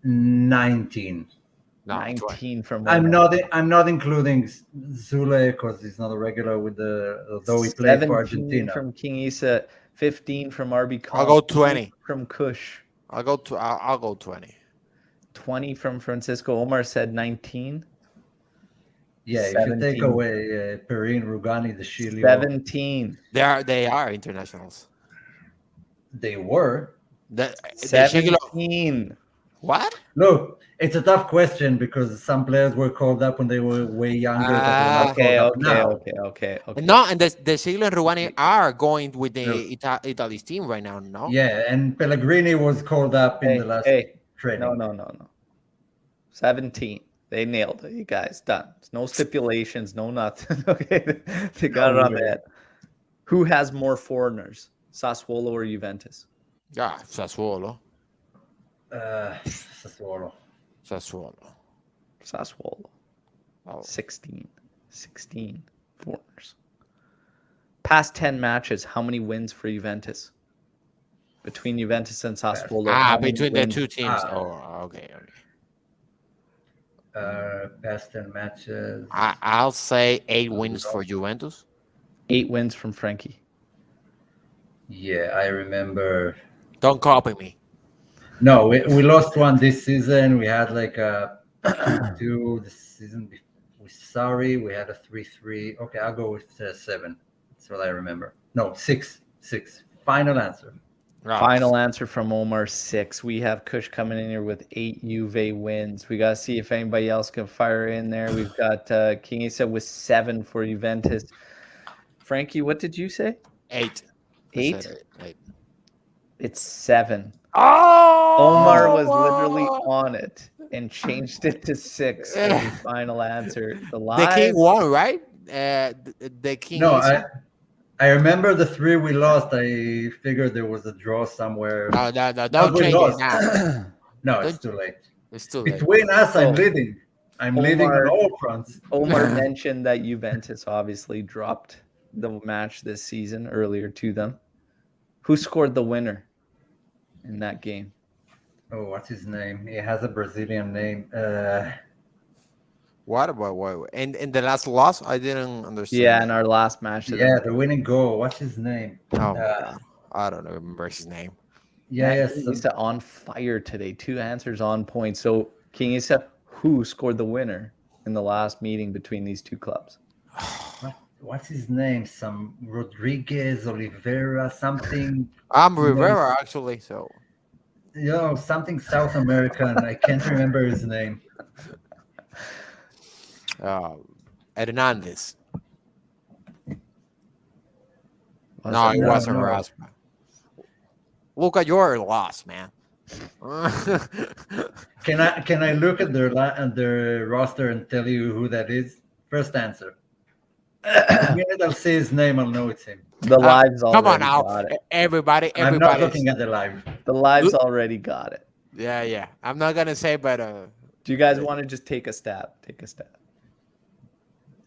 19. 19 from. I'm not including Zule because he's not a regular with although he plays for Argentina. From King Isa, 15 from RB. I'll go 20 from Kush. I'll go 20. 20 from Francisco. Omar said 19. Yeah, 17. If you take away Perin, Rugani, De Sciglio. 17. They are internationals. They were. 17. What? Look, it's a tough question because some players were called up when they were way younger. Okay. No, and the Sciglio and Rugani are going with the Italy's team right now, no? Yeah, and Pellegrini was called up in the last training. No. 17. They nailed it, you guys. Done. No stipulations, no nothing. Okay, they got it on the head. Who has more foreigners, Sassuolo or Juventus? Yeah, Sassuolo. Sassuolo. Oh. 16 foreigners. Past 10 matches, how many wins for Juventus? Between Juventus and Sassuolo. Between the two teams. Okay. Past 10 matches. I'll say 8 wins for Juventus. 8 wins from Frankie. Yeah, I remember. Don't copy me. No, we lost one this season. We had like a 2 the season before. Sorry, we had a 3-3. Okay, I'll go with 7. That's what I remember. No, 6. Final answer. Right. Final answer from Omar, 6. We have Kush coming in here with 8 Juve wins. We got to see if anybody else can fire in there. We've got King Isa with 7 for Juventus. Frankie, what did you say? 8. 8? 8. It's 7. Oh! Omar was literally on it and changed it to 6 as his final answer. The King won, right? The King. No, I remember the 3 we lost. I figured there was a draw somewhere. No, don't change it now. No, it's too late. It's too late. Between us, I'm leading. I'm leading on all fronts. Omar mentioned that Juventus obviously dropped the match this season earlier to them. Who scored the winner in that game? Oh, what's his name? He has a Brazilian name. What about what? And in the last loss, I didn't understand. Yeah, in our last match. Yeah, the winning goal. What's his name? Oh, I don't remember his name. Yeah, Man, yes. King Isa on fire today. 2 answers on point. So, King Isa, who scored the winner in the last meeting between these two clubs? What's his name? Some Rodriguez, Oliveira, something. I'm Rivera, actually. So, Something South American. I can't remember his name. Hernandez. Was It wasn't no. Rasmus. Luca, you're lost, man. Can I look at their roster and tell you who that is? First answer. The minute I'll say his name, I'll know it's him. The lives Come on already now, got it. everybody. I'm not looking at the live. The lives already got it. Yeah. I'm not gonna say, but Do you guys want to just take a stab? Take a stab.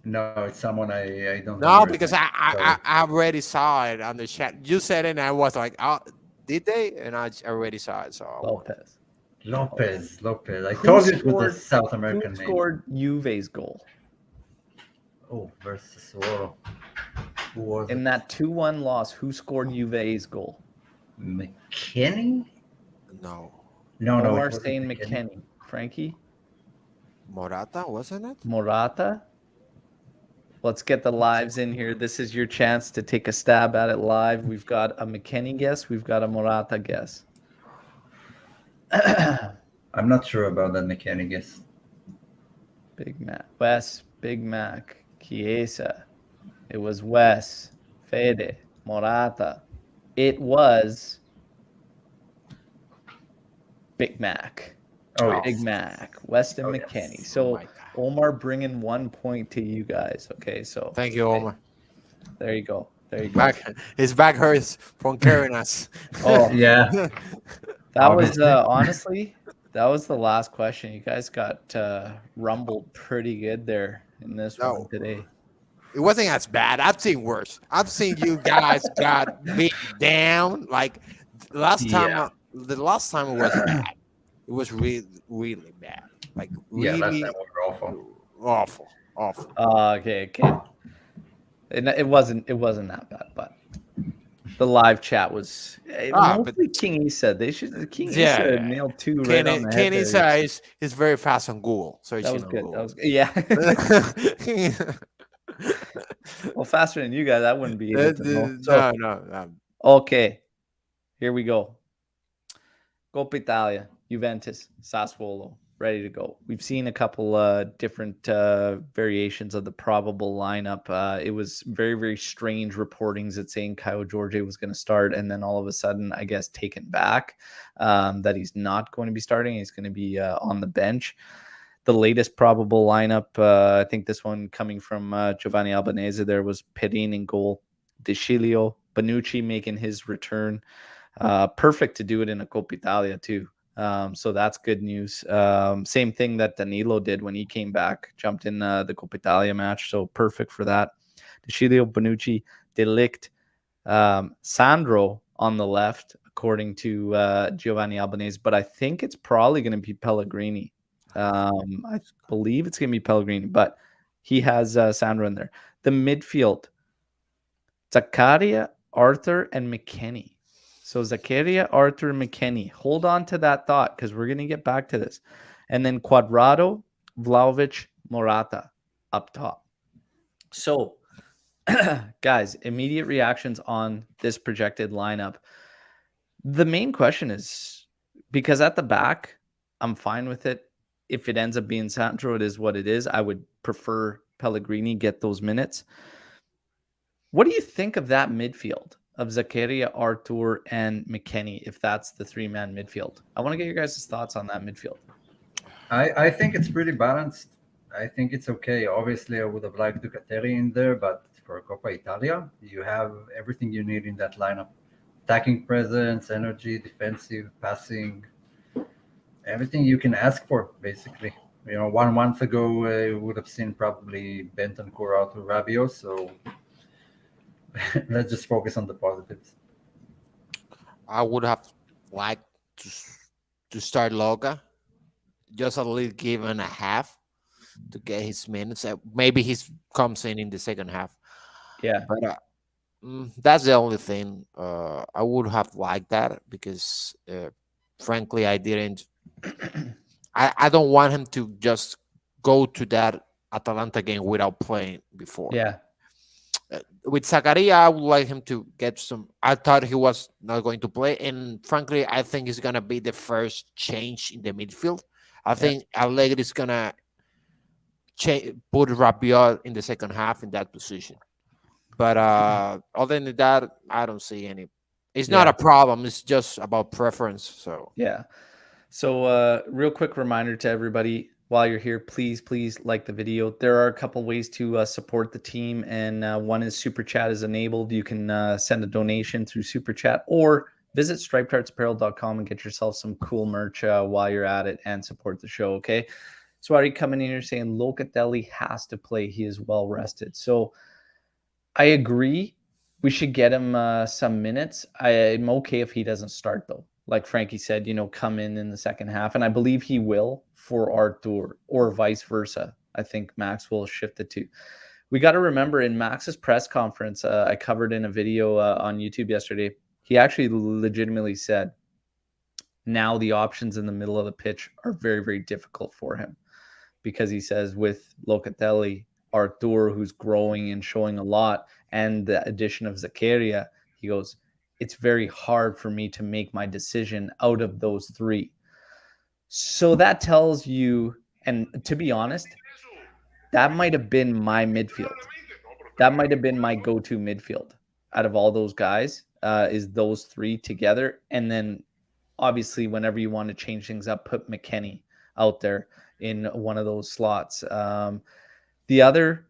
No, it's someone I don't. No, because I already saw it on the chat. You said it, and I was like, "Oh, did they?" And I already saw it. So Lopez. I told you it was a South American name. Who scored Juve's goal? Oh, versus Sassuolo. Who was in that 2-1 loss? Who scored Juve's goal? McKenny? No. Omer saying McKenny. Frankie? Morata, wasn't it? Morata? Let's get the lives in here. This is your chance to take a stab at it live. We've got a McKenny guess. We've got a Morata guess. I'm not sure about that McKenny guess. Big Mac. Wes, Big Mac, Chiesa. It was Wes, Fede, Morata. It was Big Mac. Big Mac. Weston McKenny. Yes. So Omar bringing 1 point to you guys. Okay, so thank you, Omar. There you go. His back hurts from carrying us. Oh yeah. That was honestly, that was the last question. You guys got rumbled pretty good there in this one today. It wasn't as bad. I've seen worse. I've seen you guys got beat down. Like last time, the last time it was bad. It was really, really bad. Like really, last time was awful. Okay. It wasn't that bad, but the live chat was mostly King Isa. They should King Isa nailed 2 right on the head. King Isa is very fast on Google. So that was good. That was good. Yeah. Well, faster than you guys, I wouldn't be able to know. So, no. Okay, here we go. Coppa Italia, Juventus, Sassuolo, ready to go. We've seen a couple different variations of the probable lineup. It was very, very strange reportings that saying Kyle George was going to start, and then all of a sudden, I guess, taken back that he's not going to be starting. He's going to be on the bench. The latest probable lineup, I think this one coming from Giovanni Albanese, there was Perin in goal, De Sciglio, Bonucci making his return. Perfect to do it in a Coppa Italia too. So that's good news. Same thing that Danilo did when he came back, jumped in the Coppa Italia match. So perfect for that. De Sciglio, Bonucci, De Ligt, Sandro on the left, according to Giovanni Albanese. But I think it's probably going to be Pellegrini. I believe it's going to be Pellegrini, but he has Sandro in there. The midfield, Zakaria, Arthur, and McKennie. So Zakaria, Arthur, McKennie. Hold on to that thought because we're going to get back to this. And then Cuadrado, Vlahovic, Morata up top. So, guys, immediate reactions on this projected lineup. The main question is, because at the back, I'm fine with it. If it ends up being Sandro, it is what it is. I would prefer Pellegrini get those minutes. What do you think of that midfield of Zakaria, Artur, and McKennie, if that's the 3-man midfield? I want to get your guys' thoughts on that midfield. I think it's pretty balanced. I think it's okay. Obviously, I would have liked Ducatelli in there, but for Coppa Italia, you have everything you need in that lineup. Attacking presence, energy, defensive, passing, everything you can ask for, basically. 1 month ago, we would have seen probably Bentancur out of Rabiot, so let's just focus on the positives. I would have liked to start Luca, just a little give and a half to get his minutes. Maybe he comes in the second half. Yeah. But that's the only thing. I would have liked that because, frankly, I didn't. I don't want him to just go to that Atalanta game without playing before. Yeah. With Zakaria, I would like him to get some. I thought he was not going to play, and frankly, I think he's gonna be the first change in the midfield. I think Allegri is gonna put Rabiot in the second half in that position. But other than that, I don't see any. It's not a problem. It's just about preference. So yeah. So real quick reminder to everybody, while you're here, please like the video. There are a couple ways to support the team, and one is Super Chat is enabled. You can send a donation through Super Chat, or visit stripedheartsapparel.com and get yourself some cool merch while you're at it and support the show, okay? So are you coming in here saying Locatelli has to play? He is well rested. So I agree. We should get him some minutes. I'm okay if he doesn't start, though. Like Frankie said, come in the second half. And I believe he will for Artur, or vice versa. I think Max will shift it to. We got to remember, in Max's press conference, I covered in a video on YouTube yesterday, he actually legitimately said now the options in the middle of the pitch are very, very difficult for him. Because he says with Locatelli, Artur, who's growing and showing a lot, and the addition of Zakaria, he goes, it's very hard for me to make my decision out of those three. So that tells you, and to be honest, that might have been my midfield. That might have been my go-to midfield out of all those guys, is those three together. And then obviously whenever you want to change things up, put McKennie out there in one of those slots. The other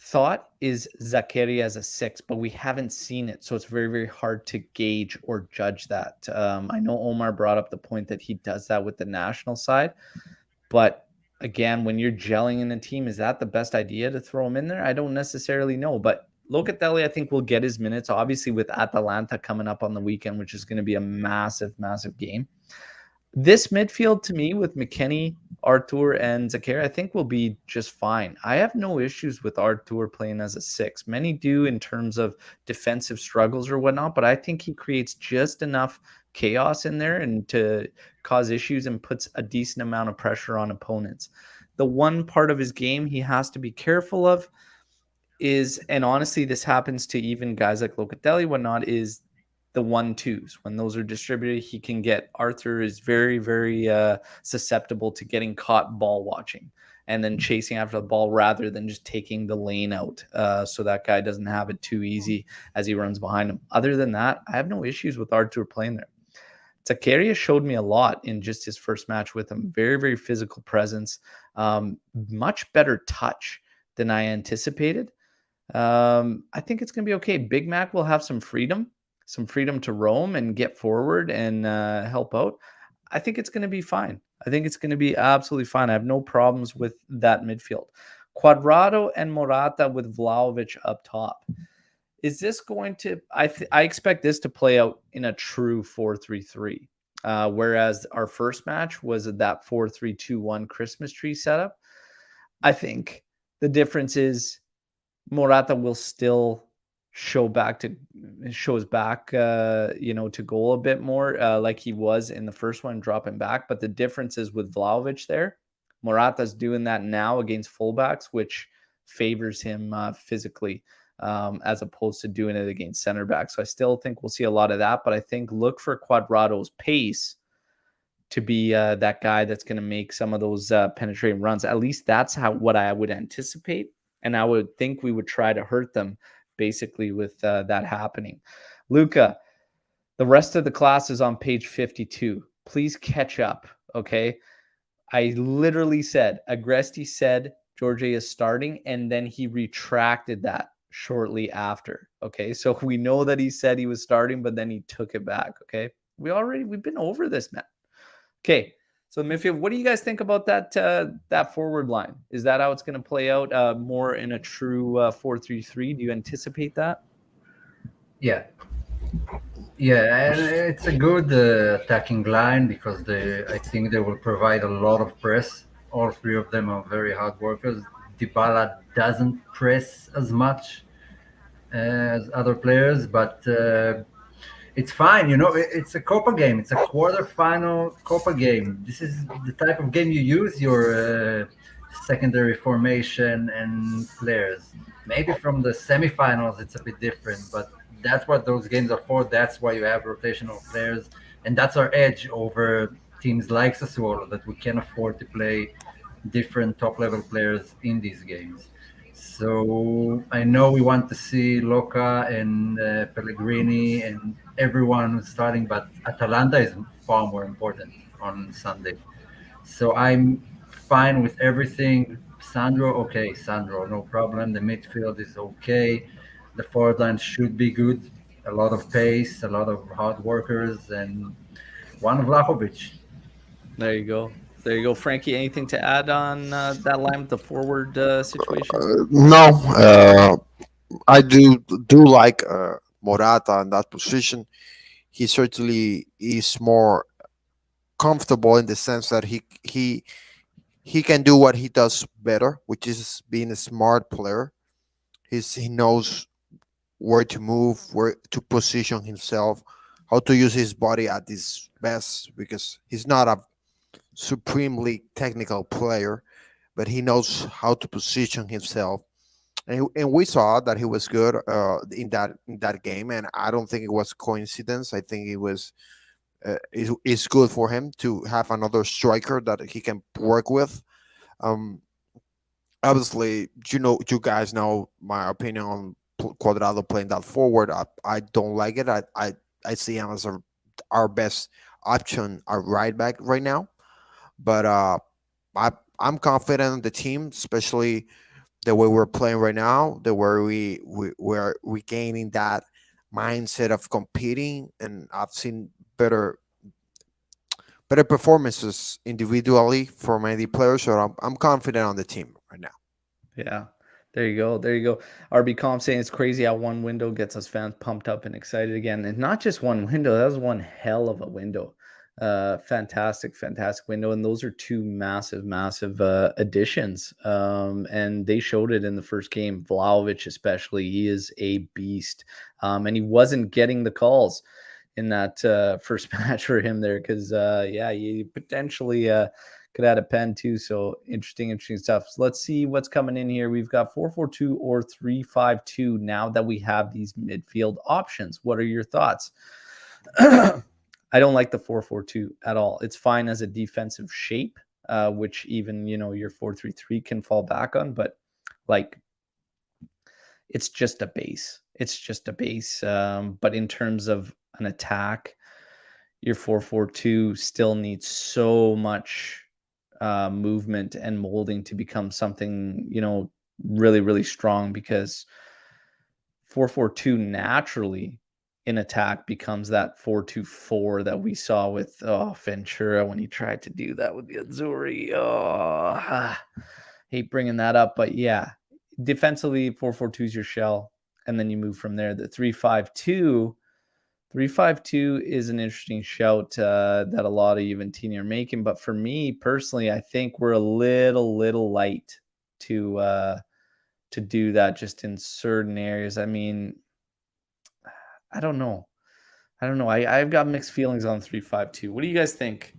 thought is Zakaria as a 6, but we haven't seen it, so it's very, very hard to gauge or judge that. I know Omer brought up the point that he does that with the national side, but again, when you're gelling in a team, is that the best idea to throw him in there? I don't necessarily know, but Locatelli, I think, will get his minutes, obviously with Atalanta coming up on the weekend, which is going to be a massive, massive game. This midfield, to me, with McKennie, Artur, and Zakaria, I think will be just fine. I have no issues with Artur playing as a 6. Many do in terms of defensive struggles or whatnot, but I think he creates just enough chaos in there and to cause issues and puts a decent amount of pressure on opponents. The one part of his game he has to be careful of is, and honestly, this happens to even guys like Locatelli, whatnot, is the 1-2s. When those are distributed, he can get. Arthur is very, very susceptible to getting caught ball watching and then chasing after the ball rather than just taking the lane out. So that guy doesn't have it too easy as he runs behind him. Other than that, I have no issues with Arthur playing there. Zakaria showed me a lot in just his first match with him. Very, very physical presence. Much better touch than I anticipated. I think it's going to be okay. Big Mac will have some freedom to roam and get forward and help out. I think it's going to be fine. I think it's going to be absolutely fine. I have no problems with that midfield. Cuadrado and Morata with Vlahovic up top. Is this going to... I expect this to play out in a true 4-3-3, whereas our first match was that 4-3-2-1 Christmas tree setup. I think the difference is Morata will still shows back to goal a bit more, like he was in the first one, dropping back. But the difference is with Vlahovic there, Morata's doing that now against fullbacks, which favors him physically, as opposed to doing it against center backs. So I still think we'll see a lot of that, but I think look for Cuadrado's pace to be that guy that's going to make some of those penetrating runs. At least that's what I would anticipate, and I would think we would try to hurt them basically with that happening. Luca, the rest of the class is on page 52. Please catch up, okay? I literally said, Agresti said Jorge is starting, and then he retracted that shortly after, okay? So we know that he said he was starting, but then he took it back, okay? We've been over this, man. Okay, so midfield, what do you guys think about that forward line? Is that how it's going to play out more in a true 4-3-3? Do you anticipate that? Yeah, Yeah, and it's a good attacking line because I think they will provide a lot of press. All three of them are very hard workers. Dybala doesn't press as much as other players, but it's fine. It's a Copa game. It's a quarterfinal Copa game. This is the type of game you use your secondary formation and players. Maybe from the semifinals, it's a bit different, but that's what those games are for. That's why you have rotational players, and that's our edge over teams like Sassuolo that we can afford to play different top level players in these games. So I know we want to see Luca and Pellegrini and everyone who's starting, but Atalanta is far more important on Sunday. So I'm fine with everything. Sandro, okay, Sandro, no problem. The midfield is okay. The forward line should be good. A lot of pace, a lot of hard workers, and one Vlahovic. There you go. There you go, Frankie. Anything to add on that line with the forward situation? No, I do like Morata in that position. He certainly is more comfortable in the sense that he can do what he does better, which is being a smart player. He knows where to move, where to position himself, how to use his body at his best, because he's not a supremely technical player, but he knows how to position himself. And we saw that he was good in that game, and I don't think it was coincidence. I think it was it's good for him to have another striker that he can work with. Um, Obviously, you guys know my opinion on Cuadrado playing that forward. I don't like it. I see him as our best option, our right back right now. But I I'm confident in the team, especially the way we're playing right now, the way we're regaining that mindset of competing, and I've seen better performances individually for many players. So I'm confident on the team right now. Yeah. There you go. There you go. RB Comp saying it's crazy how one window gets us fans pumped up and excited again. And not just one window, that was one hell of a window. Fantastic, fantastic window. And those are two massive, massive additions. And they showed it in the first game. Vlahovic, especially, he is a beast. And he wasn't getting the calls in that first match for him there because, yeah, you potentially could add a pen too. So interesting stuff. So let's see what's coming in here. We've got 4-4-2 or 3-5-2 now that we have these midfield options. What are your thoughts? I don't like the 4-4-2 at all. It's fine as a defensive shape, which even, your 4-3-3 can fall back on, but like it's just a base. It's just a base. But in terms of an attack, your 4-4-2 still needs so much movement and molding to become something, really, really strong, because 4-4-2 naturally in attack becomes that 4-2-4 that we saw with Ventura when he tried to do that with the Azzurri. Hate bringing that up, but yeah, defensively 4-4-2 is your shell, and then you move from there. The 3-5-2 is an interesting shout that a lot of Juventini are making, but for me personally, I think we're a little light to do that just in certain areas. I mean, I don't know. I've got mixed feelings on 3-5-2. What do you guys think?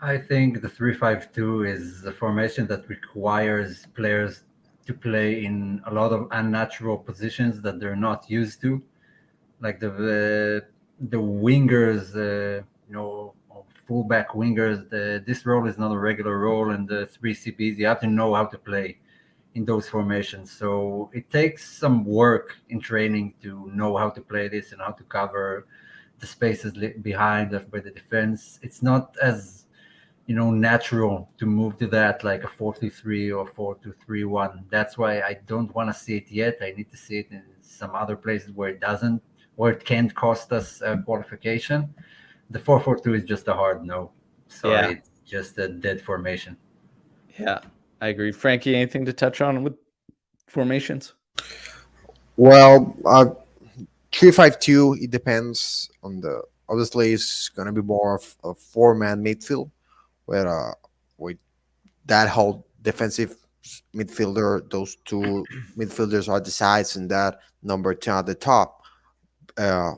I think the 3-5-2 is a formation that requires players to play in a lot of unnatural positions that they're not used to, like the wingers, fullback wingers. This role is not a regular role, and the three CBs, you have to know how to play in those formations. So it takes some work in training to know how to play this and how to cover the spaces behind left by the defense. It's not as natural to move to that like a 4-3 or 4-2-3-1. That's why I don't want to see it yet. I need to see it in some other places where it doesn't, where it can't cost us a qualification. The 4-4-2 is just a hard no. Sorry, Yeah. it's just a dead formation. Yeah, I agree. Frankie, anything to touch on with formations? Well, 3-5-2. It depends on the. Obviously, it's gonna be more of a four-man midfield, where with that whole defensive midfielder, those two midfielders are the sides, and that number 10 at the top. Uh,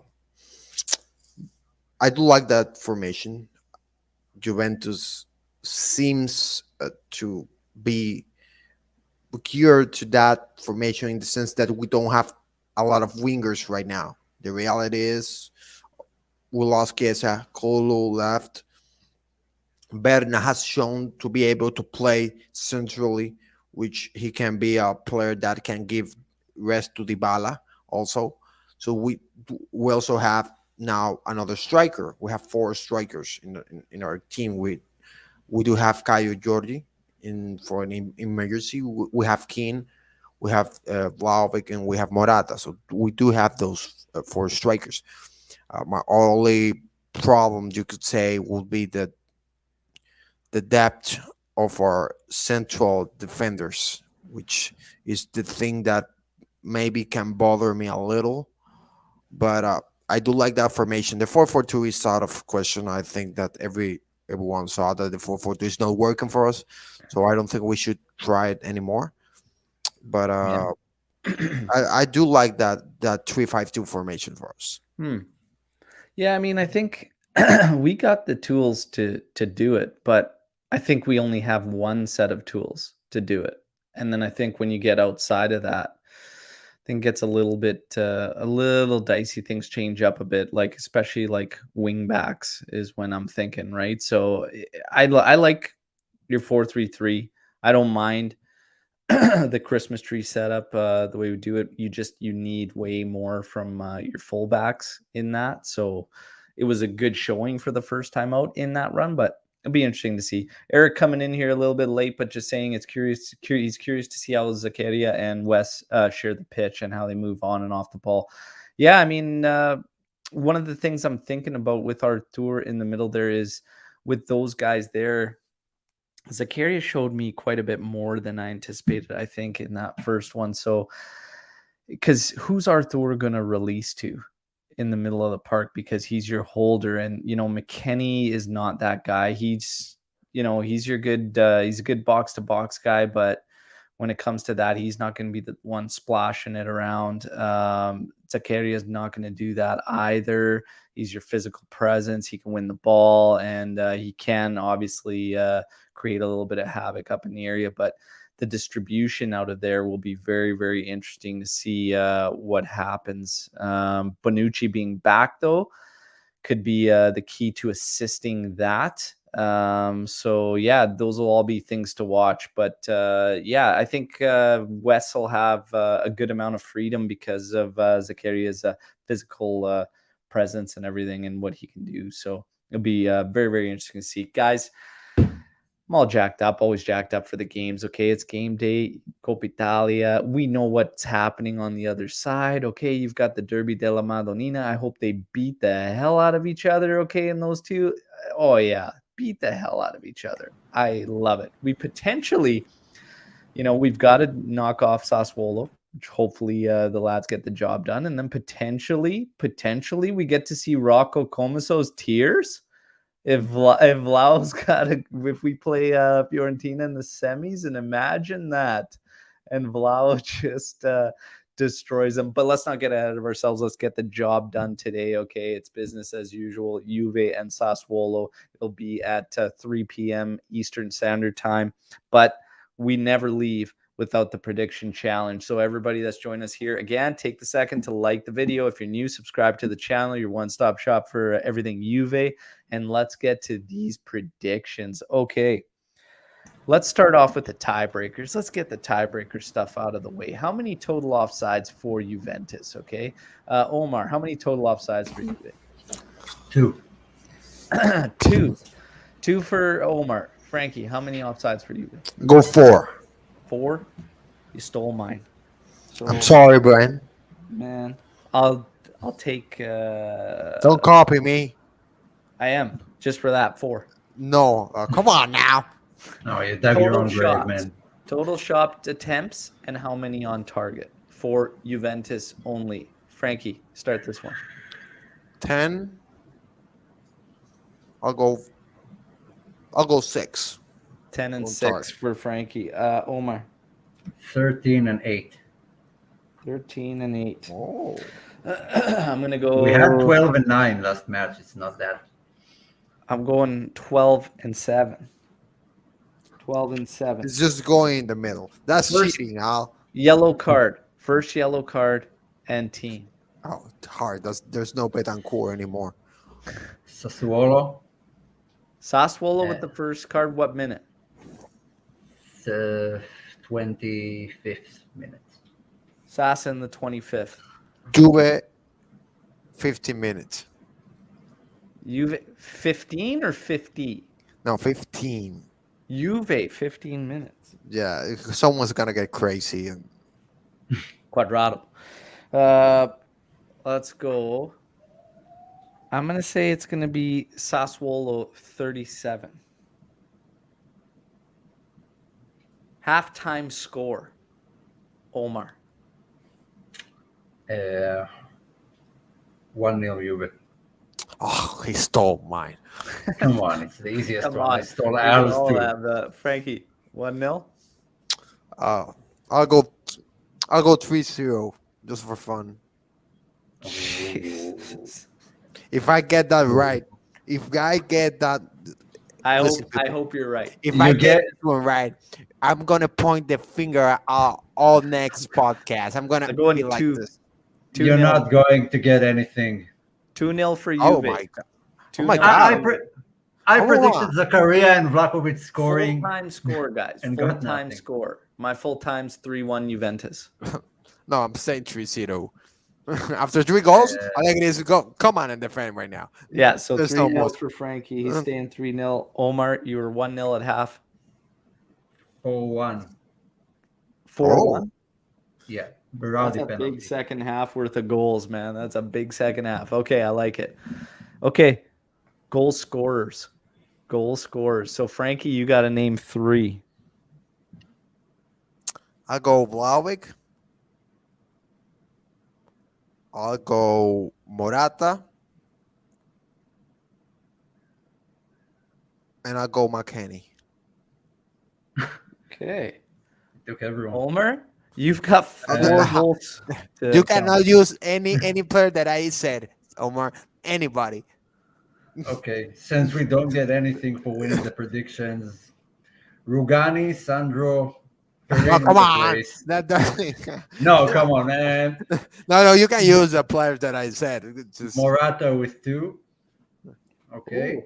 I do like that formation. Juventus seems to be geared to that formation in the sense that we don't have a lot of wingers right now. The reality is we lost Chiesa, Kolo left. Berna has shown to be able to play centrally, which he can be a player that can give rest to Dybala also. So we also have now another striker. We have four strikers in our team. We do have Caio Jordi in for an emergency. We have Keane, we have Vlahovic, and we have Morata. So we do have those four strikers. My only problem, you could say, would be the depth of our central defenders, which is the thing that maybe can bother me a little. But I do like that formation. The 4-4-2 is out of question. I think that everyone saw that the 4-4-2 is not working for us, so I don't think we should try it anymore. But Yeah. I do like that 3-5-2 formation for us. Yeah, I mean, I think we got the tools to do it, but I think we only have one set of tools to do it. And then I think when you get outside of that, I think it gets a little dicey. Things change up a bit, like especially like wing backs is when I'm thinking, right? So I like your 4-3-3. I don't mind the Christmas tree setup, the way we do it. You need way more from your fullbacks in that. So it was a good showing for the first time out in that run, but it'll be interesting to see. Eric coming in here a little bit late, but just saying he's curious to see how Zakaria and Wes share the pitch and how they move on and off the ball. Yeah, I mean, one of the things I'm thinking about with Artur in the middle there is with those guys there, Zakaria showed me quite a bit more than I anticipated, I think, in that first one. So, because who's Arthur going to release to in the middle of the park? Because he's your holder, and McKennie is not that guy. He's he's your good he's a good box to box guy, but when it comes to that, he's not going to be the one splashing it around. Zakaria is not going to do that either. He's your physical presence. He can win the ball, and he can obviously create a little bit of havoc up in the area. But the distribution out of there will be very, very interesting to see what happens. Bonucci being back, though, could be the key to assisting that. So yeah, those will all be things to watch. But yeah, I think Wes will have a good amount of freedom because of Zakaria's physical presence and everything and what he can do. So it'll be very, very interesting to see. Guys, I'm all jacked up, always jacked up for the games. Okay, it's game day, Coppa Italia. We know what's happening on the other side. Okay, you've got the Derby della Madonnina. I hope they beat the hell out of each other. Okay, in those two. Oh yeah, beat the hell out of each other. I love it. We potentially, we've got to knock off Sassuolo, which hopefully the lads get the job done, and then potentially we get to see Rocco Comiso's tears. If Vlao's if we play Fiorentina in the semis, and imagine that, and Vlao just destroys them. But let's not get ahead of ourselves. Let's get the job done today. Okay, it's business as usual. Juve and Sassuolo. It'll be at 3 p.m. Eastern Standard Time. But we never leave without the prediction challenge. So everybody that's joined us here, again, take the second to like the video. If you're new, subscribe to the channel, your one-stop shop for everything Juve. And let's get to these predictions. Okay, let's start off with the tiebreakers. Let's get the tiebreaker stuff out of the way. How many total offsides for Juventus? Okay, Omar, how many total offsides for Juve? 2. 2 for Omar. Frankie, how many offsides for Juve? Go 4. 4? You stole mine. So, I'm sorry, Brian. Man, I'll take. Don't copy me. I am just for that 4. No, come on now. No, you dug your own grave, man. Total shot attempts and how many on target for Juventus only. Frankie, start this one. 10. I'll go 6. 10 and On 6 target. for Frankie. Omer, 13 and 8. 13 and 8. Oh. I'm going to go. We had 12 and 9 last match. It's not that. I'm going 12 and 7. 12 and 7. It's just going in the middle. That's cheating, Al. Yellow card. First yellow card and team. Oh, it's hard. There's no Bentancur anymore. Sassuolo. Sassuolo with the first card. What minute? It's 25th minute. Sas in the 25th. Juve, 15 minutes. Juve 15 or 50? No, 15. Juve 15 minutes. Yeah, someone's going to get crazy. And Cuadrado. Let's go. I'm going to say it's going to be Sassuolo 37. Halftime score. Omer. 1-0 Juve. oh, he stole mine. Come on, it's the easiest Come one. on. I stole We can Al's all too. have, Frankie, 1-0. I'll go 3-0 just for fun. Jesus. If I get that right, I Listen, hope you're right. if You I get- get this one right, I'm gonna point the finger out all next podcast. I'm gonna I'm going be like two. this. 2-0. You're not going to get anything. 2-0 for Juve. Oh my god! 2-0. my I, God. I, pre- I Hold predicted on. Zakaria and Vlahovic scoring. Full-time score, guys. and got Full-time nothing. score. My full time's 3-1 Juventus. No, I'm saying 3-0. After 3 goals, Yeah. I think it is go. Come on and defend right now. Yeah, so There's 3-0 no more. for Frankie. He's staying 3-0. Omar, you were 1-0 at half. 4-1. 4-1. Yeah. That's Berardi a penalty. big second half worth of goals, man. That's a big second half. Okay, I like it. Okay, goal scorers. Goal scorers. So, Frankie, you got to name 3. I'll go Vlahovic. I'll go Morata. And I'll go McKennie. Okay. Took everyone. Omer, you've got 4 goals. to You count. cannot use any player that I said, Omar. Anybody. Okay, since we don't get anything for winning the predictions, Rugani, Sandro, Oh, Pereira come on. place. That doesn't. No, come on, man. No, you can use the players that I said. It's just- Morata with 2. Okay.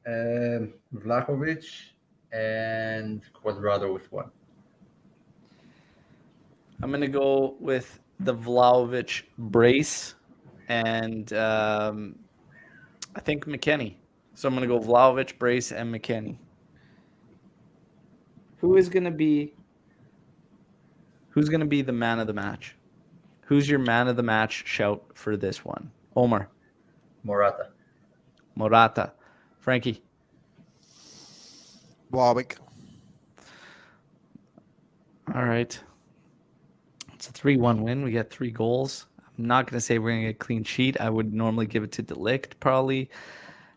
Vlahovic and Cuadrado with 1. I'm going to go with the Vlahovic brace and I think McKennie. So I'm going to go Vlahovic, brace, and McKennie. Who's going to be the man of the match? Who's your man of the match shout for this one? Omer. Morata. Morata. Frankie. Vlahovic. All right. It's a 3-1 win. We got 3 goals. I'm not going to say we're going to get a clean sheet. I would normally give it to Delict probably.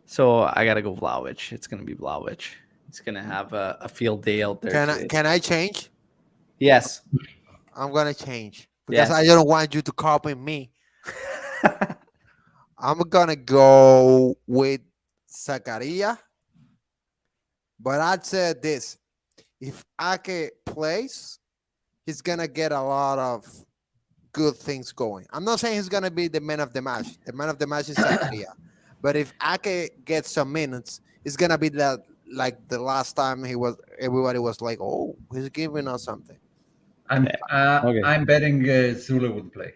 So I got to go Vlahovic. It's going to be Vlahovic. He's going to have a field day out there. Can I change? Yes. I'm gonna change because Yes. I don't want you to copy me. I'm gonna go with Zakaria. But I'd say this: if Ake plays, he's gonna get a lot of good things going. I'm not saying he's gonna be the man of the match. The man of the match is Zakaria. But if Ake gets some minutes, it's gonna be that like the last time everybody was like, "Oh, he's giving us something." I'm betting Zule would play.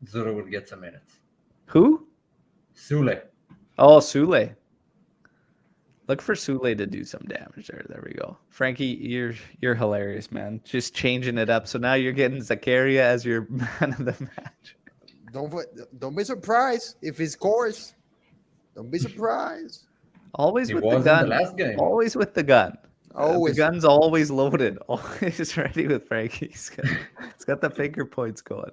Zule would get some minutes. Who? Zule. Oh, Sule. Look for Sule to do some damage there. There we go. Frankie, you're hilarious, man. Just changing it up. So now you're getting Zakaria as your man of the match. Don't be surprised if he scores. Don't be surprised. Always He with was the in gun. the last game. Always with the gun. Always. The gun's always loaded. Always ready with Frankie. He's got the finger points going.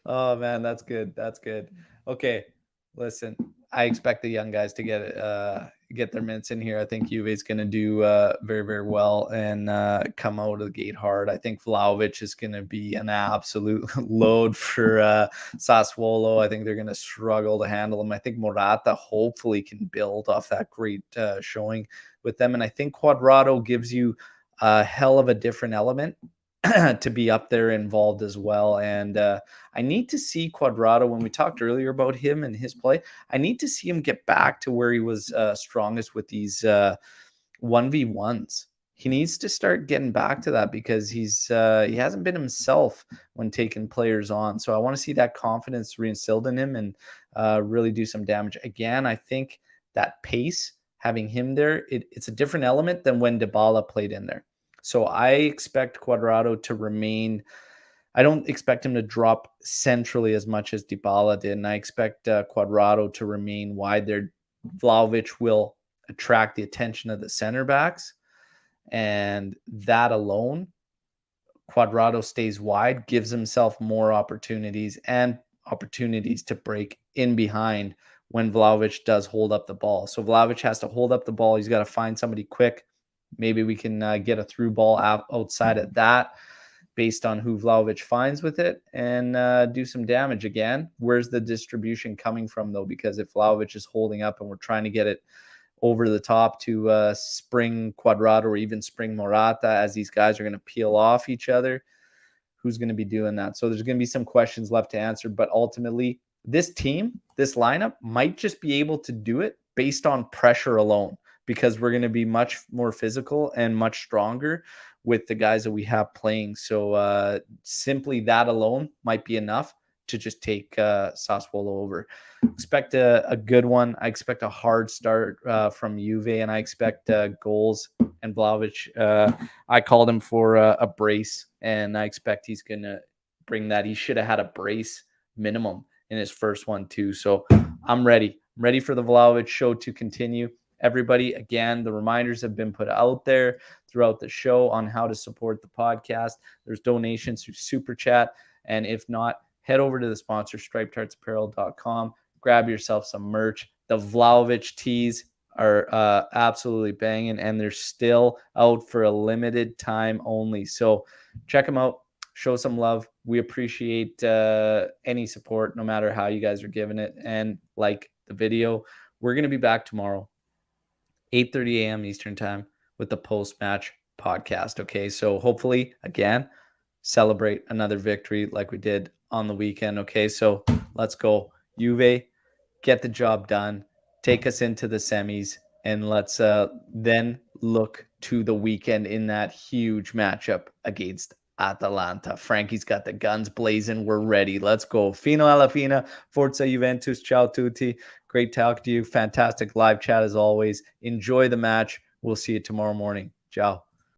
Oh man, that's good. That's good. Okay, listen, I expect the young guys to get their minutes in here. I think Juve's going to do very very well and come out of the gate hard. I think Vlahovic is going to be an absolute load for Sassuolo. I think they're going to struggle to handle him. I think Morata hopefully can build off that great showing with them, and I think Cuadrado gives you a hell of a different element to be up there involved as well. And I need to see Cuadrado, when we talked earlier about him and his play, I need to see him get back to where he was strongest with these 1v1s. He needs to start getting back to that because he hasn't been himself when taking players on. So I want to see that confidence reinstilled in him and really do some damage. Again, I think that pace, having him there, it's a different element than when Dybala played in there. So I expect Cuadrado to remain. I don't expect him to drop centrally as much as Dybala did, and I expect Cuadrado to remain wide there. Vlahovic will attract the attention of the center backs, and that alone, Cuadrado stays wide, gives himself more opportunities to break in behind when Vlahovic does hold up the ball. So Vlahovic has to hold up the ball. He's got to find somebody quick. Maybe we can get a through ball outside of that based on who Vlahovic finds with it and do some damage again. Where's the distribution coming from, though? Because if Vlahovic is holding up and we're trying to get it over the top to spring Cuadrado or even spring Morata as these guys are going to peel off each other, who's going to be doing that? So there's going to be some questions left to answer. But ultimately, this team, this lineup might just be able to do it based on pressure alone, because we're going to be much more physical and much stronger with the guys that we have playing. So simply that alone might be enough to just take Sassuolo over. Expect a good one. I expect a hard start from Juve, and I expect goals. And Vlahovic, I called him for a brace, and I expect he's going to bring that. He should have had a brace minimum in his first one too. So I'm ready. I'm ready for the Vlahovic show to continue. Everybody, again, the reminders have been put out there throughout the show on how to support the podcast. There's donations through Super Chat. And if not, head over to the sponsor, stripedheartsapparel.com. Grab yourself some merch. The Vlahovic tees are absolutely banging, and they're still out for a limited time only. So check them out. Show some love. We appreciate any support, no matter how you guys are giving it. And like the video, we're going to be back tomorrow, 8:30 a.m. Eastern time, with the post-match podcast. Okay, so hopefully, again, celebrate another victory like we did on the weekend. Okay, so let's go. Juve, get the job done. Take us into the semis, and let's then look to the weekend in that huge matchup against Atalanta. Frankie's got the guns blazing. We're ready. Let's go. Fino alla fina. Forza Juventus. Ciao tutti. Great talk to you. Fantastic live chat as always. Enjoy the match. We'll see you tomorrow morning. Ciao.